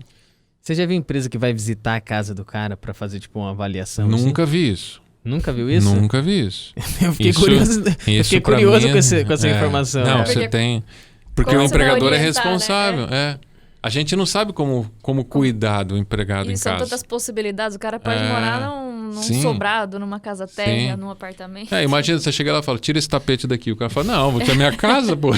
Você já viu empresa que vai visitar a casa do cara para fazer tipo uma avaliação? Nunca vi isso. Nunca viu isso? Nunca vi isso. Eu fiquei curioso com essa informação. Não, você tem... Porque o empregador é responsável. Né? A gente não sabe como cuidar do empregado em casa. E são tantas possibilidades. O cara pode morar num sobrado, numa casa térrea, num apartamento. Imagina, você chega lá e fala, tira esse tapete daqui. O cara fala, não, vou tirar minha casa, pô.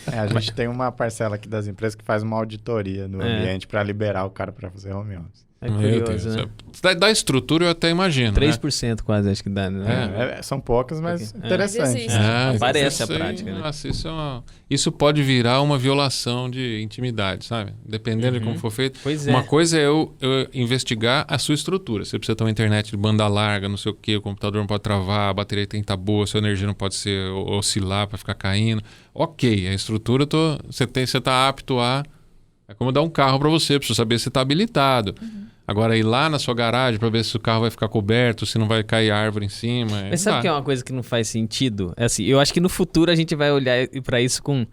A gente tem uma parcela aqui das empresas que faz uma auditoria no ambiente para liberar o cara para fazer home office. É curioso, né? Da estrutura eu até imagino, 3% né? quase, acho que dá, né? São poucas, mas interessante. Aparece a prática, né? Isso pode virar uma violação de intimidade, sabe? Dependendo de como for feito. Uma coisa é eu investigar a sua estrutura. Você precisa ter uma internet de banda larga, não sei o quê, o computador não pode travar, a bateria tem que estar boa, a sua energia não pode oscilar para ficar caindo. Ok, a estrutura você está apto a... É como dar um carro para você, precisa saber se está habilitado. Agora, ir lá na sua garagem para ver se o carro vai ficar coberto, se não vai cair árvore em cima. Mas sabe que é uma coisa que não faz sentido? É assim, eu acho que no futuro a gente vai olhar para isso com...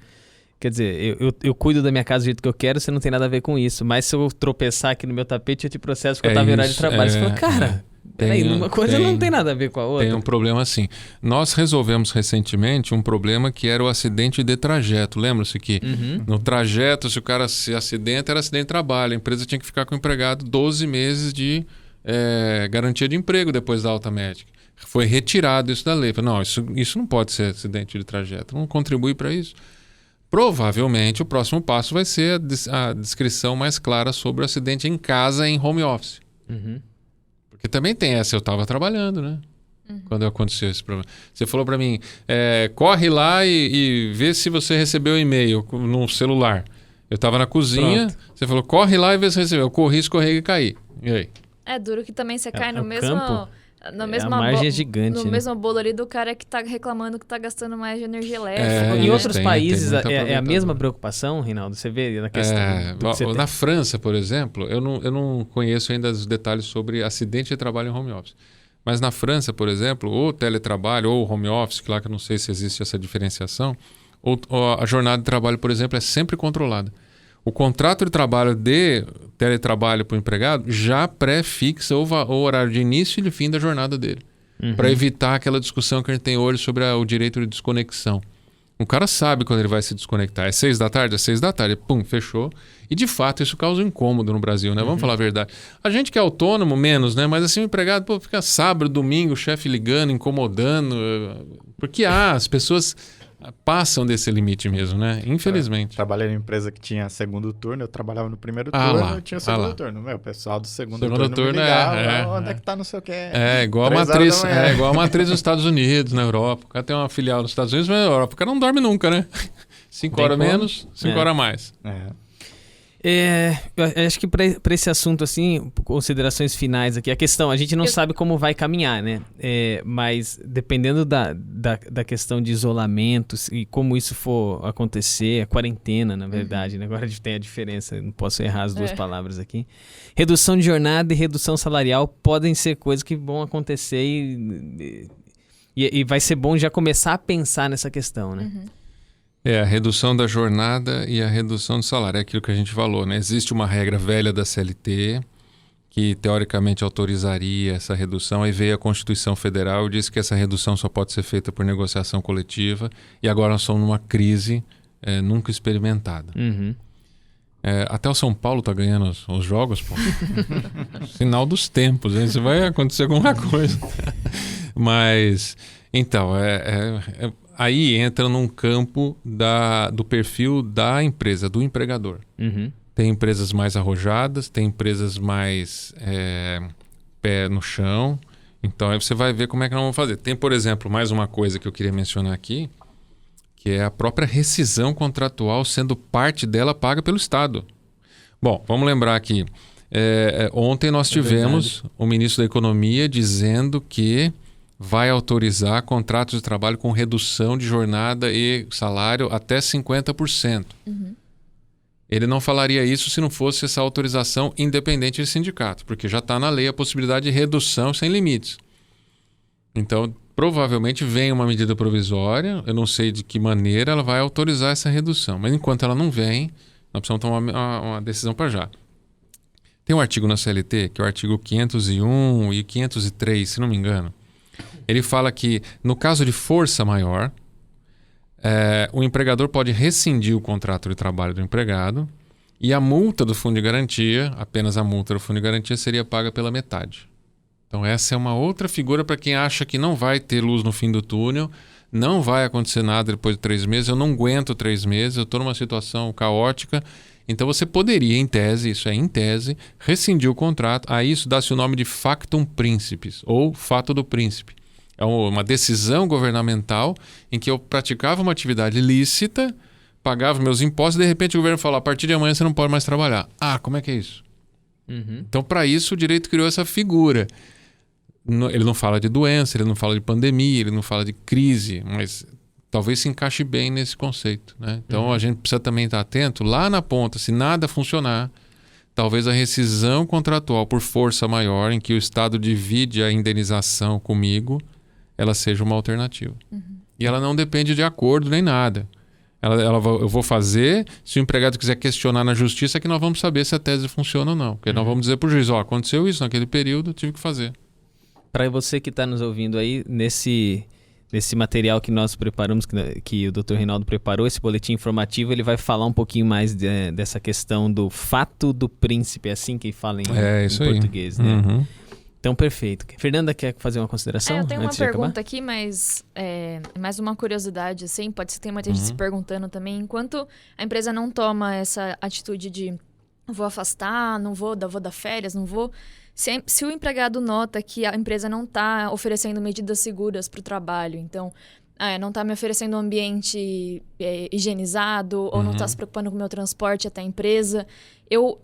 Quer dizer, eu cuido da minha casa do jeito que eu quero, você não tem nada a ver com isso. Mas se eu tropeçar aqui no meu tapete, eu te processo porque eu estava em horário de trabalho. Você fala, cara... Peraí, uma coisa não tem nada a ver com a outra. Tem um problema assim. Nós resolvemos recentemente um problema que era o acidente de trajeto. Lembra-se que no trajeto, se o cara se acidenta, era acidente de trabalho. A empresa tinha que ficar com o empregado 12 meses de garantia de emprego depois da alta médica. Foi retirado isso da lei. Falei, não, isso não pode ser acidente de trajeto, não contribui para isso. Provavelmente o próximo passo vai ser a descrição mais clara sobre o acidente em casa, em home office. Porque também tem essa, eu estava trabalhando, né? Quando aconteceu esse problema. Você falou para mim, corre lá e vê se você recebeu o e-mail no celular. Eu estava na cozinha, você falou, corre lá e vê se você recebeu. Eu corri, escorreguei e caí. E aí? É duro que também você cai no mesmo... campo, na mesma a margem é gigante, no né? mesmo bolo ali do cara que tá reclamando que tá gastando mais de energia elétrica. Em outros países tem muito é a mesma preocupação, Reinaldo? Você vê na questão do que você na França, por exemplo, eu não conheço ainda os detalhes sobre acidente de trabalho em home office. Mas na França, por exemplo, ou teletrabalho ou home office, que lá que eu não sei se existe essa diferenciação, ou a jornada de trabalho, por exemplo, é sempre controlada. O contrato de trabalho de teletrabalho para o empregado já pré-fixa o horário de início e de fim da jornada dele. Para evitar aquela discussão que a gente tem hoje sobre o direito de desconexão. O cara sabe quando ele vai se desconectar. É 6 da tarde? É 6 da tarde. Pum, fechou. E de fato isso causa um incômodo no Brasil, né? Vamos falar a verdade. A gente que é autônomo, menos, né? Mas assim o empregado fica sábado, domingo, o chefe ligando, incomodando. Porque as pessoas... passam desse limite mesmo, né? Infelizmente. Trabalhei em empresa que tinha segundo turno, eu trabalhava no primeiro turno, eu tinha o segundo turno. O pessoal do segundo turno me ligava, onde é que tá não sei o que. Igual a matriz nos Estados Unidos, na Europa. O cara tem uma filial nos Estados Unidos, mas na Europa o cara não dorme nunca, né? 5 horas menos, 5 horas a mais. Eu acho que para esse assunto, assim, considerações finais aqui. A questão, a gente não sabe como vai caminhar, né? Mas dependendo da questão de isolamento e como isso for acontecer, a quarentena, na verdade, né? Agora a gente tem a diferença, não posso errar as duas palavras aqui. Redução de jornada e redução salarial podem ser coisas que vão acontecer e vai ser bom já começar a pensar nessa questão, né? A redução da jornada e a redução do salário. É aquilo que a gente falou, né? Existe uma regra velha da CLT que teoricamente autorizaria essa redução. Aí veio a Constituição Federal e disse que essa redução só pode ser feita por negociação coletiva. E agora nós estamos numa crise nunca experimentada. Até o São Paulo está ganhando os jogos, pô. Sinal dos tempos, hein? Isso vai acontecer alguma coisa. Mas, então, aí entra num campo do perfil da empresa, do empregador. Tem empresas mais arrojadas, tem empresas mais pé no chão. Então aí você vai ver como é que nós vamos fazer. Tem, por exemplo, mais uma coisa que eu queria mencionar aqui, que é a própria rescisão contratual sendo parte dela paga pelo Estado. Bom, vamos lembrar aqui. Ontem nós tivemos o ministro da Economia dizendo que vai autorizar contratos de trabalho com redução de jornada e salário até 50%. Ele não falaria isso se não fosse essa autorização independente de sindicato, porque já está na lei a possibilidade de redução sem limites. Então, provavelmente vem uma medida provisória, eu não sei de que maneira ela vai autorizar essa redução, mas enquanto ela não vem, nós precisamos tomar uma decisão para já. Tem um artigo na CLT, que é o artigo 501 e 503, se não me engano. Ele fala que, no caso de força maior, o empregador pode rescindir o contrato de trabalho do empregado e a multa do fundo de garantia, apenas a multa do fundo de garantia, seria paga pela metade. Então essa é uma outra figura para quem acha que não vai ter luz no fim do túnel, não vai acontecer nada depois de 3 meses, eu não aguento 3 meses, eu estou numa situação caótica. Então você poderia, em tese, rescindir o contrato. A isso dá-se o nome de factum principis, ou fato do príncipe. É uma decisão governamental em que eu praticava uma atividade lícita, pagava meus impostos e de repente o governo falou, a partir de amanhã você não pode mais trabalhar. Como é que é isso? Então para isso o direito criou essa figura. Ele não fala de doença, ele não fala de pandemia, ele não fala de crise, mas talvez se encaixe bem nesse conceito, né? Então a gente precisa também estar atento lá na ponta, se nada funcionar, talvez a rescisão contratual por força maior, em que o Estado divide a indenização comigo, ela seja uma alternativa. E ela não depende de acordo nem nada. Eu vou fazer, se o empregado quiser questionar na justiça, é que nós vamos saber se a tese funciona ou não. Porque nós vamos dizer para o juiz, aconteceu isso naquele período, eu tive que fazer. Para você que está nos ouvindo aí, nesse material que nós preparamos, que o Dr. Reinaldo preparou, esse boletim informativo, ele vai falar um pouquinho mais dessa questão do fato do príncipe, é assim que fala em português, né? Então, perfeito. Fernanda, quer fazer uma consideração? Eu tenho uma antes de acabar? pergunta aqui, mas mais uma curiosidade, assim, pode ser que tenha muita gente se perguntando também. Enquanto a empresa não toma essa atitude de vou afastar, não vou dar férias, não vou... Se o empregado nota que a empresa não está oferecendo medidas seguras para o trabalho, então... não está me oferecendo um ambiente higienizado ou não está se preocupando com o meu transporte até a empresa. Eu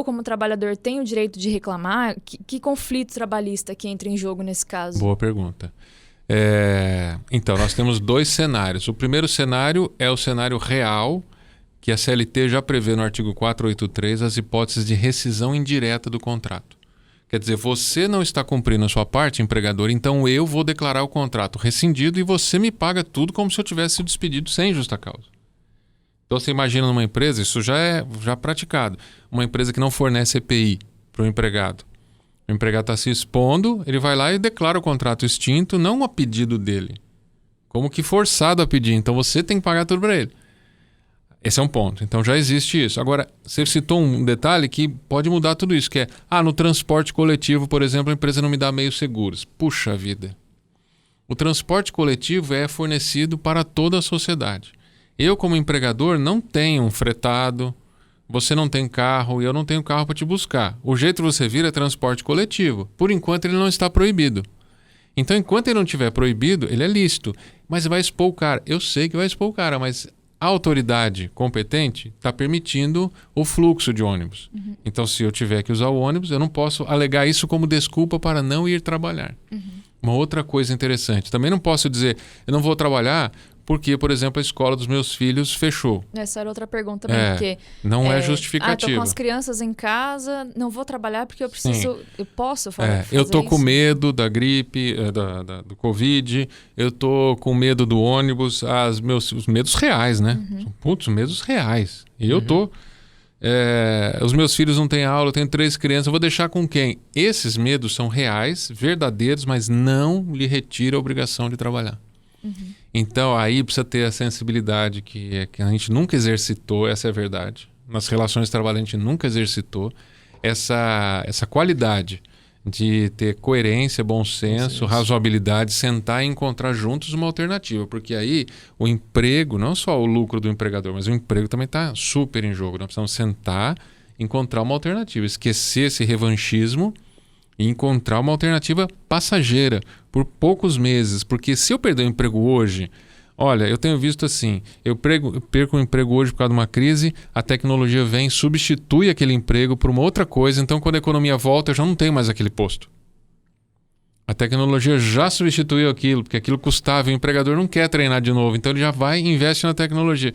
como trabalhador, tenho o direito de reclamar? Que conflito trabalhista que entra em jogo nesse caso? Boa pergunta. Então, nós temos 2 cenários. O primeiro cenário é o cenário real, que a CLT já prevê no artigo 483 as hipóteses de rescisão indireta do contrato. Quer dizer, você não está cumprindo a sua parte, empregador, então eu vou declarar o contrato rescindido e você me paga tudo como se eu tivesse sido despedido sem justa causa. Então você imagina numa empresa, isso já é praticado, uma empresa que não fornece EPI para o empregado. O empregado está se expondo, ele vai lá e declara o contrato extinto, não a pedido dele, como que forçado a pedir, então você tem que pagar tudo para ele. Esse é um ponto. Então já existe isso. Agora, você citou um detalhe que pode mudar tudo isso, que é, no transporte coletivo, por exemplo, a empresa não me dá meios seguros. Puxa vida. O transporte coletivo é fornecido para toda a sociedade. Eu, como empregador, não tenho um fretado, você não tem carro e eu não tenho carro para te buscar. O jeito que você vira é transporte coletivo. Por enquanto, ele não está proibido. Então, enquanto ele não estiver proibido, ele é lícito. Mas vai expor o cara. Eu sei que vai expor o cara, mas... a autoridade competente está permitindo o fluxo de ônibus. Então, se eu tiver que usar o ônibus, eu não posso alegar isso como desculpa para não ir trabalhar. Uma outra coisa interessante, também não posso dizer, eu não vou trabalhar porque, por exemplo, a escola dos meus filhos fechou. Essa era outra pergunta também, porque... não é justificativa. Estou com as crianças em casa, não vou trabalhar porque eu preciso... Sim. Eu posso fazer eu estou com isso? medo da gripe, do Covid, eu estou com medo do ônibus, os medos reais, né? Putz, medos reais. E eu estou... os meus filhos não têm aula, eu tenho 3 crianças, eu vou deixar com quem? Esses medos são reais, verdadeiros, mas não lhe retira a obrigação de trabalhar. Então, aí precisa ter a sensibilidade que a gente nunca exercitou, essa é a verdade. Nas relações de trabalho a gente nunca exercitou essa qualidade de ter coerência, bom senso, razoabilidade, sentar e encontrar juntos uma alternativa. Porque aí o emprego, não só o lucro do empregador, mas o emprego também está super em jogo. Nós precisamos sentar, encontrar uma alternativa, esquecer esse revanchismo e encontrar uma alternativa passageira por poucos meses. Porque se eu perder o emprego hoje, olha, eu tenho visto assim, eu perco o emprego hoje por causa de uma crise, a tecnologia vem, substitui aquele emprego por uma outra coisa, então quando a economia volta eu já não tenho mais aquele posto. A tecnologia já substituiu aquilo, porque aquilo custava e o empregador não quer treinar de novo, então ele já vai e investe na tecnologia.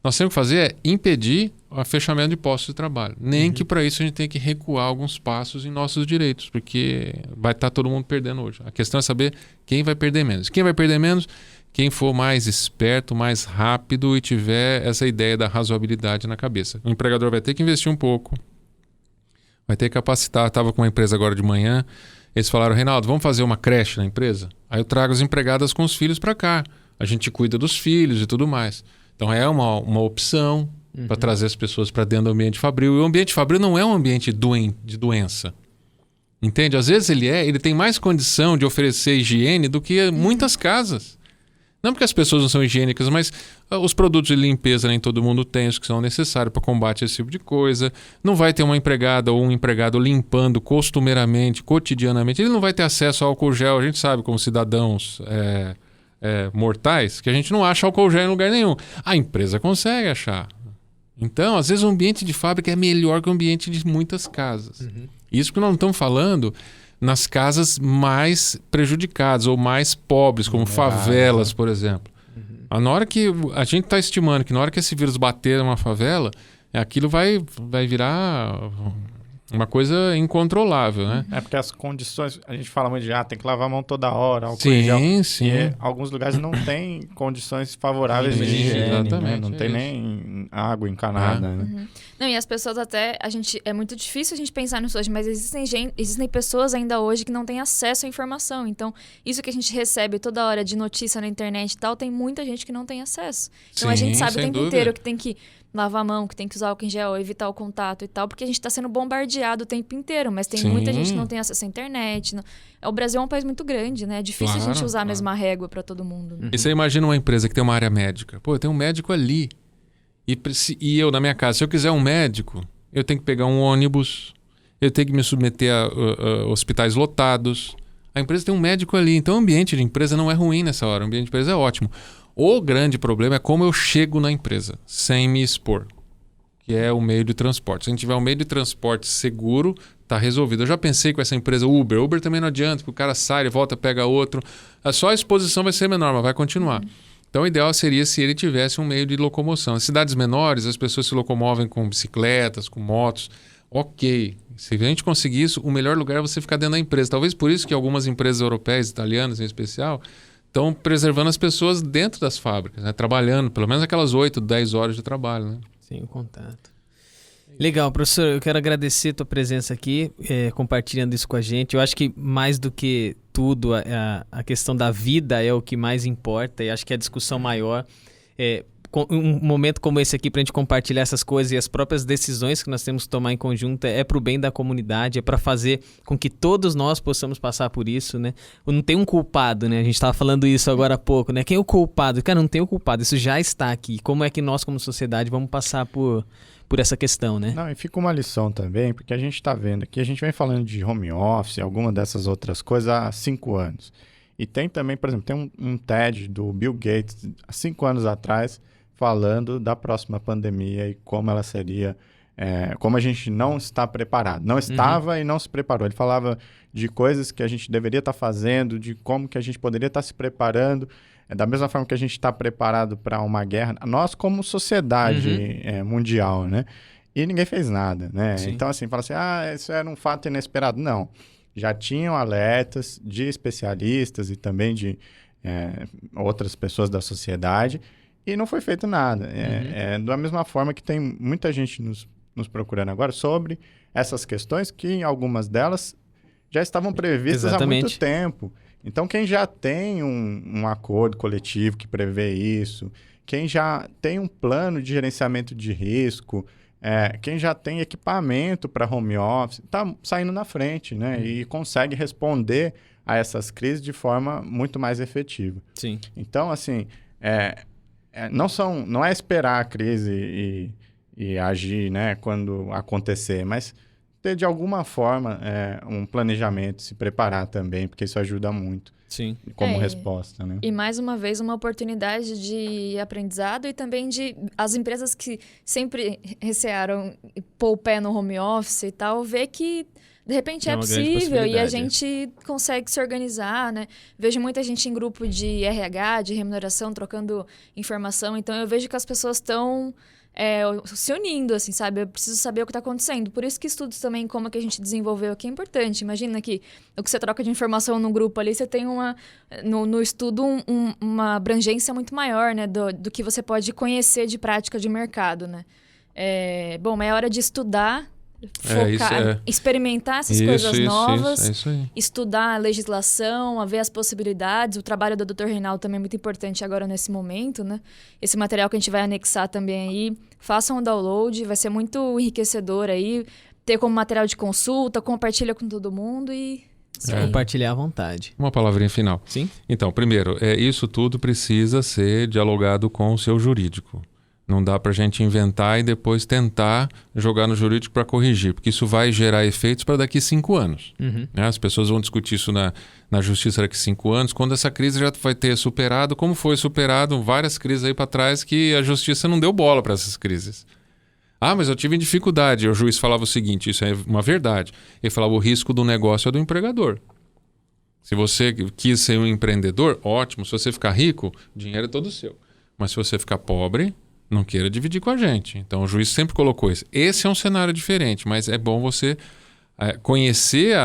Nós temos que fazer é impedir o fechamento de postos de trabalho. Nem que para isso a gente tenha que recuar alguns passos em nossos direitos, porque vai estar todo mundo perdendo hoje. A questão é saber quem vai perder menos. Quem vai perder menos? Quem for mais esperto, mais rápido e tiver essa ideia da razoabilidade na cabeça. O empregador vai ter que investir um pouco, vai ter que capacitar. Estava com uma empresa agora de manhã, eles falaram, Reinaldo, vamos fazer uma creche na empresa? Aí eu trago as empregadas com os filhos para cá. A gente cuida dos filhos e tudo mais. Então é uma opção para trazer as pessoas para dentro do ambiente fabril. E o ambiente fabril não é um ambiente de doença. Entende? Às vezes ele tem mais condição de oferecer higiene do que muitas casas. Não porque as pessoas não são higiênicas, mas os produtos de limpeza nem todo mundo tem, os que são necessários para combate a esse tipo de coisa. Não vai ter uma empregada ou um empregado limpando costumeiramente, cotidianamente. Ele não vai ter acesso ao álcool gel. A gente sabe como cidadãos mortais que a gente não acha álcool gel em lugar nenhum. A empresa consegue achar. Então, às vezes o ambiente de fábrica é melhor que o ambiente de muitas casas. Isso que nós não estamos falando nas casas mais prejudicadas ou mais pobres, como favelas, por exemplo. Na hora que a gente está estimando que na hora que esse vírus bater numa favela, aquilo vai virar uma coisa incontrolável, né? É porque as condições, a gente fala muito de tem que lavar a mão toda hora, álcool em gel. Sim. E alguns lugares não tem condições favoráveis de higiene, né? Não tem nem água encanada. Né? Não, e as pessoas até, é muito difícil a gente pensar nisso hoje, mas existem pessoas ainda hoje que não têm acesso à informação. Então, isso que a gente recebe toda hora de notícia na internet e tal, tem muita gente que não tem acesso. Então, a gente sabe o tempo inteiro que tem que lavar a mão, que tem que usar álcool em gel, evitar o contato e tal, porque a gente está sendo bombardeado o tempo inteiro, mas tem muita gente que não tem acesso à internet. O Brasil é um país muito grande, né? É difícil a gente usar a mesma régua para todo mundo. Né? E você imagina uma empresa que tem uma área médica. Pô, eu tenho um médico ali. E eu, na minha casa, se eu quiser um médico, eu tenho que pegar um ônibus, eu tenho que me submeter a hospitais lotados. A empresa tem um médico ali. Então, o ambiente de empresa não é ruim nessa hora. O ambiente de empresa é ótimo. O grande problema é como eu chego na empresa, sem me expor, que é o meio de transporte. Se a gente tiver um meio de transporte seguro, tá resolvido. Eu já pensei com essa empresa Uber. Uber também não adianta, porque o cara sai, ele volta, pega outro. Só a exposição vai ser menor, mas vai continuar. Então, o ideal seria se ele tivesse um meio de locomoção. Em cidades menores, as pessoas se locomovem com bicicletas, com motos. Ok. Se a gente conseguir isso, o melhor lugar é você ficar dentro da empresa. Talvez por isso que algumas empresas europeias, italianas em especial, estão preservando as pessoas dentro das fábricas, né? Trabalhando, pelo menos aquelas 8, 10 horas de trabalho. Né? Sim, o contato. Legal, professor, eu quero agradecer a tua presença aqui, compartilhando isso com a gente. Eu acho que mais do que tudo, a questão da vida é o que mais importa, e acho que a discussão maior um momento como esse aqui para a gente compartilhar essas coisas e as próprias decisões que nós temos que tomar em conjunto é para o bem da comunidade, é para fazer com que todos nós possamos passar por isso, né? Não tem um culpado, né? A gente estava falando isso agora há pouco, né? Quem é o culpado? Cara, não tem o culpado, isso já está aqui. Como é que nós, como sociedade, vamos passar por essa questão, né? Não, e fica uma lição também, porque a gente está vendo aqui, a gente vem falando de home office, alguma dessas outras coisas há 5 anos. E tem também, por exemplo, tem um TED do Bill Gates, há 5 anos atrás, falando da próxima pandemia e como ela seria, como a gente não está preparado. Não estava e não se preparou. Ele falava de coisas que a gente deveria estar fazendo, de como que a gente poderia estar se preparando, da mesma forma que a gente está preparado para uma guerra, nós como sociedade mundial, né? E ninguém fez nada, né? Sim. Então, assim, fala assim, isso era um fato inesperado. Não, já tinham alertas de especialistas e também de outras pessoas da sociedade, e não foi feito nada. Da mesma forma que tem muita gente nos procurando agora sobre essas questões, que algumas delas já estavam previstas há muito tempo. Então, quem já tem um acordo coletivo que prevê isso, quem já tem um plano de gerenciamento de risco, quem já tem equipamento para home office, está saindo na frente, né? E consegue responder a essas crises de forma muito mais efetiva. Sim. Então, assim, não é esperar a crise e agir, né, quando acontecer, mas ter de alguma forma um planejamento, se preparar também, porque isso ajuda muito. Sim. Como resposta, né? E mais uma vez uma oportunidade de aprendizado e também de as empresas que sempre recearam pôr o pé no home office e tal, ver que de repente é possível e a gente consegue se organizar, né? Vejo muita gente em grupo de RH, de remuneração, trocando informação. Então, eu vejo que as pessoas estão se unindo, assim, sabe? Eu preciso saber o que está acontecendo. Por isso que estudos também, como que a gente desenvolveu aqui, é importante. Imagina que o que você troca de informação no grupo ali, você tem no estudo uma abrangência muito maior, né? Do que você pode conhecer de prática de mercado, né? Mas é hora de estudar, focar, experimentar essas coisas novas, estudar a legislação, a ver as possibilidades. O trabalho do Dr. Reinaldo também é muito importante agora nesse momento, né? Esse material que a gente vai anexar também aí, façam o download, vai ser muito enriquecedor aí, ter como material de consulta, compartilha com todo mundo e... compartilhar à vontade. Uma palavrinha final. Sim? Então, primeiro, isso tudo precisa ser dialogado com o seu jurídico. Não dá para a gente inventar e depois tentar jogar no jurídico para corrigir, porque isso vai gerar efeitos para daqui 5 anos. Né? As pessoas vão discutir isso na justiça daqui 5 anos, quando essa crise já vai ter superado, como foi superado várias crises aí para trás que a justiça não deu bola para essas crises. Mas eu tive dificuldade. O juiz falava o seguinte, isso é uma verdade. Ele falava o risco do negócio é do empregador. Se você quis ser um empreendedor, ótimo. Se você ficar rico, o dinheiro é todo seu. Mas se você ficar pobre... não queira dividir com a gente. Então, o juiz sempre colocou isso. Esse é um cenário diferente, mas é bom você conhecer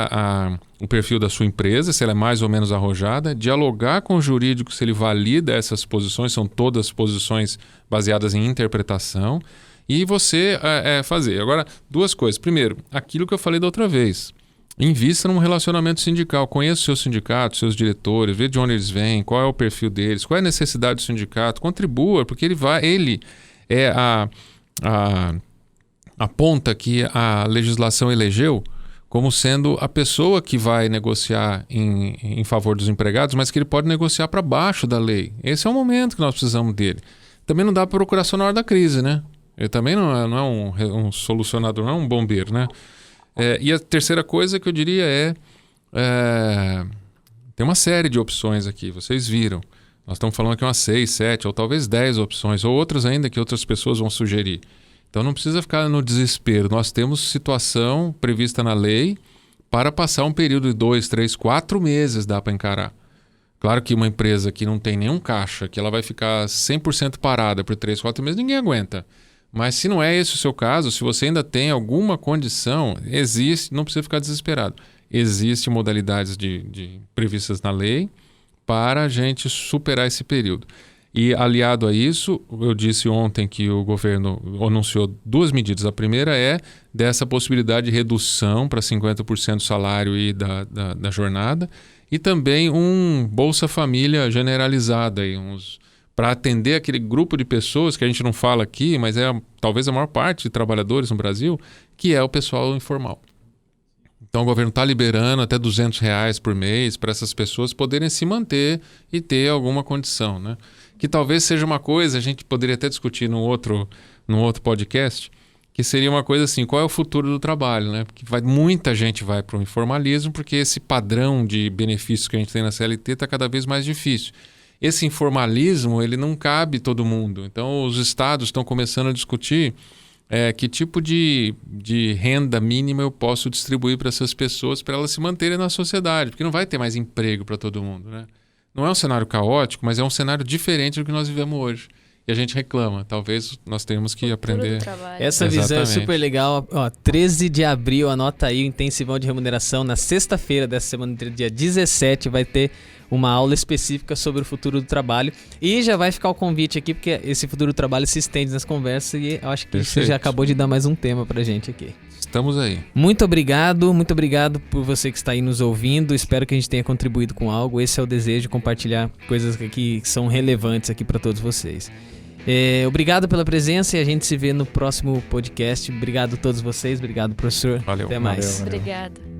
o perfil da sua empresa, se ela é mais ou menos arrojada, dialogar com o jurídico se ele valida essas posições, são todas posições baseadas em interpretação, e você fazer. Agora, 2 coisas. Primeiro, aquilo que eu falei da outra vez. Invista num relacionamento sindical. Conheça o seu sindicato, seus diretores, vê de onde eles vêm, qual é o perfil deles, qual é a necessidade do sindicato. Contribua, porque ele é a ponta que a legislação elegeu como sendo a pessoa que vai negociar em favor dos empregados, mas que ele pode negociar para baixo da lei. Esse é o momento que nós precisamos dele. Também não dá para procurar só na hora da crise, né? Ele também não é um solucionador, não é um bombeiro, né? E a terceira coisa que eu diria tem uma série de opções aqui, vocês viram. Nós estamos falando aqui umas 6, 7 ou talvez 10 opções, ou outras ainda que outras pessoas vão sugerir. Então não precisa ficar no desespero. Nós temos situação prevista na lei para passar um período de 2, 3, 4 meses, dá para encarar. Claro que uma empresa que não tem nenhum caixa, que ela vai ficar 100% parada por 3, 4 meses, ninguém aguenta. Mas se não é esse o seu caso, se você ainda tem alguma condição, existe, não precisa ficar desesperado. Existem modalidades previstas na lei para a gente superar esse período. E aliado a isso, eu disse ontem que o governo anunciou 2 medidas. A primeira é dessa possibilidade de redução para 50% do salário e da jornada. E também um Bolsa Família generalizada, para atender aquele grupo de pessoas que a gente não fala aqui, mas talvez a maior parte de trabalhadores no Brasil, que é o pessoal informal. Então o governo está liberando até R$200 por mês para essas pessoas poderem se manter e ter alguma condição, né? Que talvez seja uma coisa, a gente poderia até discutir num outro podcast, que seria uma coisa assim, qual é o futuro do trabalho, né? Porque muita gente vai para o informalismo, porque esse padrão de benefícios que a gente tem na CLT está cada vez mais difícil. Esse informalismo, ele não cabe todo mundo. Então os estados estão começando a discutir que tipo de renda mínima eu posso distribuir para essas pessoas para elas se manterem na sociedade, porque não vai ter mais emprego para todo mundo, né? Não é um cenário caótico, mas é um cenário diferente do que nós vivemos hoje. E a gente reclama. Talvez nós tenhamos que aprender. Essa visão é super legal. 13 de abril, anota aí o intensivão de remuneração. Na sexta-feira dessa semana, dia 17, vai ter uma aula específica sobre o futuro do trabalho. E já vai ficar o convite aqui, porque esse futuro do trabalho se estende nas conversas e eu acho que você já acabou de dar mais um tema pra gente aqui. Estamos aí. Muito obrigado por você que está aí nos ouvindo. Espero que a gente tenha contribuído com algo. Esse é o desejo de compartilhar coisas que são relevantes aqui para todos vocês. Obrigado pela presença e a gente se vê no próximo podcast. Obrigado a todos vocês. Obrigado, professor. Valeu. Até mais. Obrigada.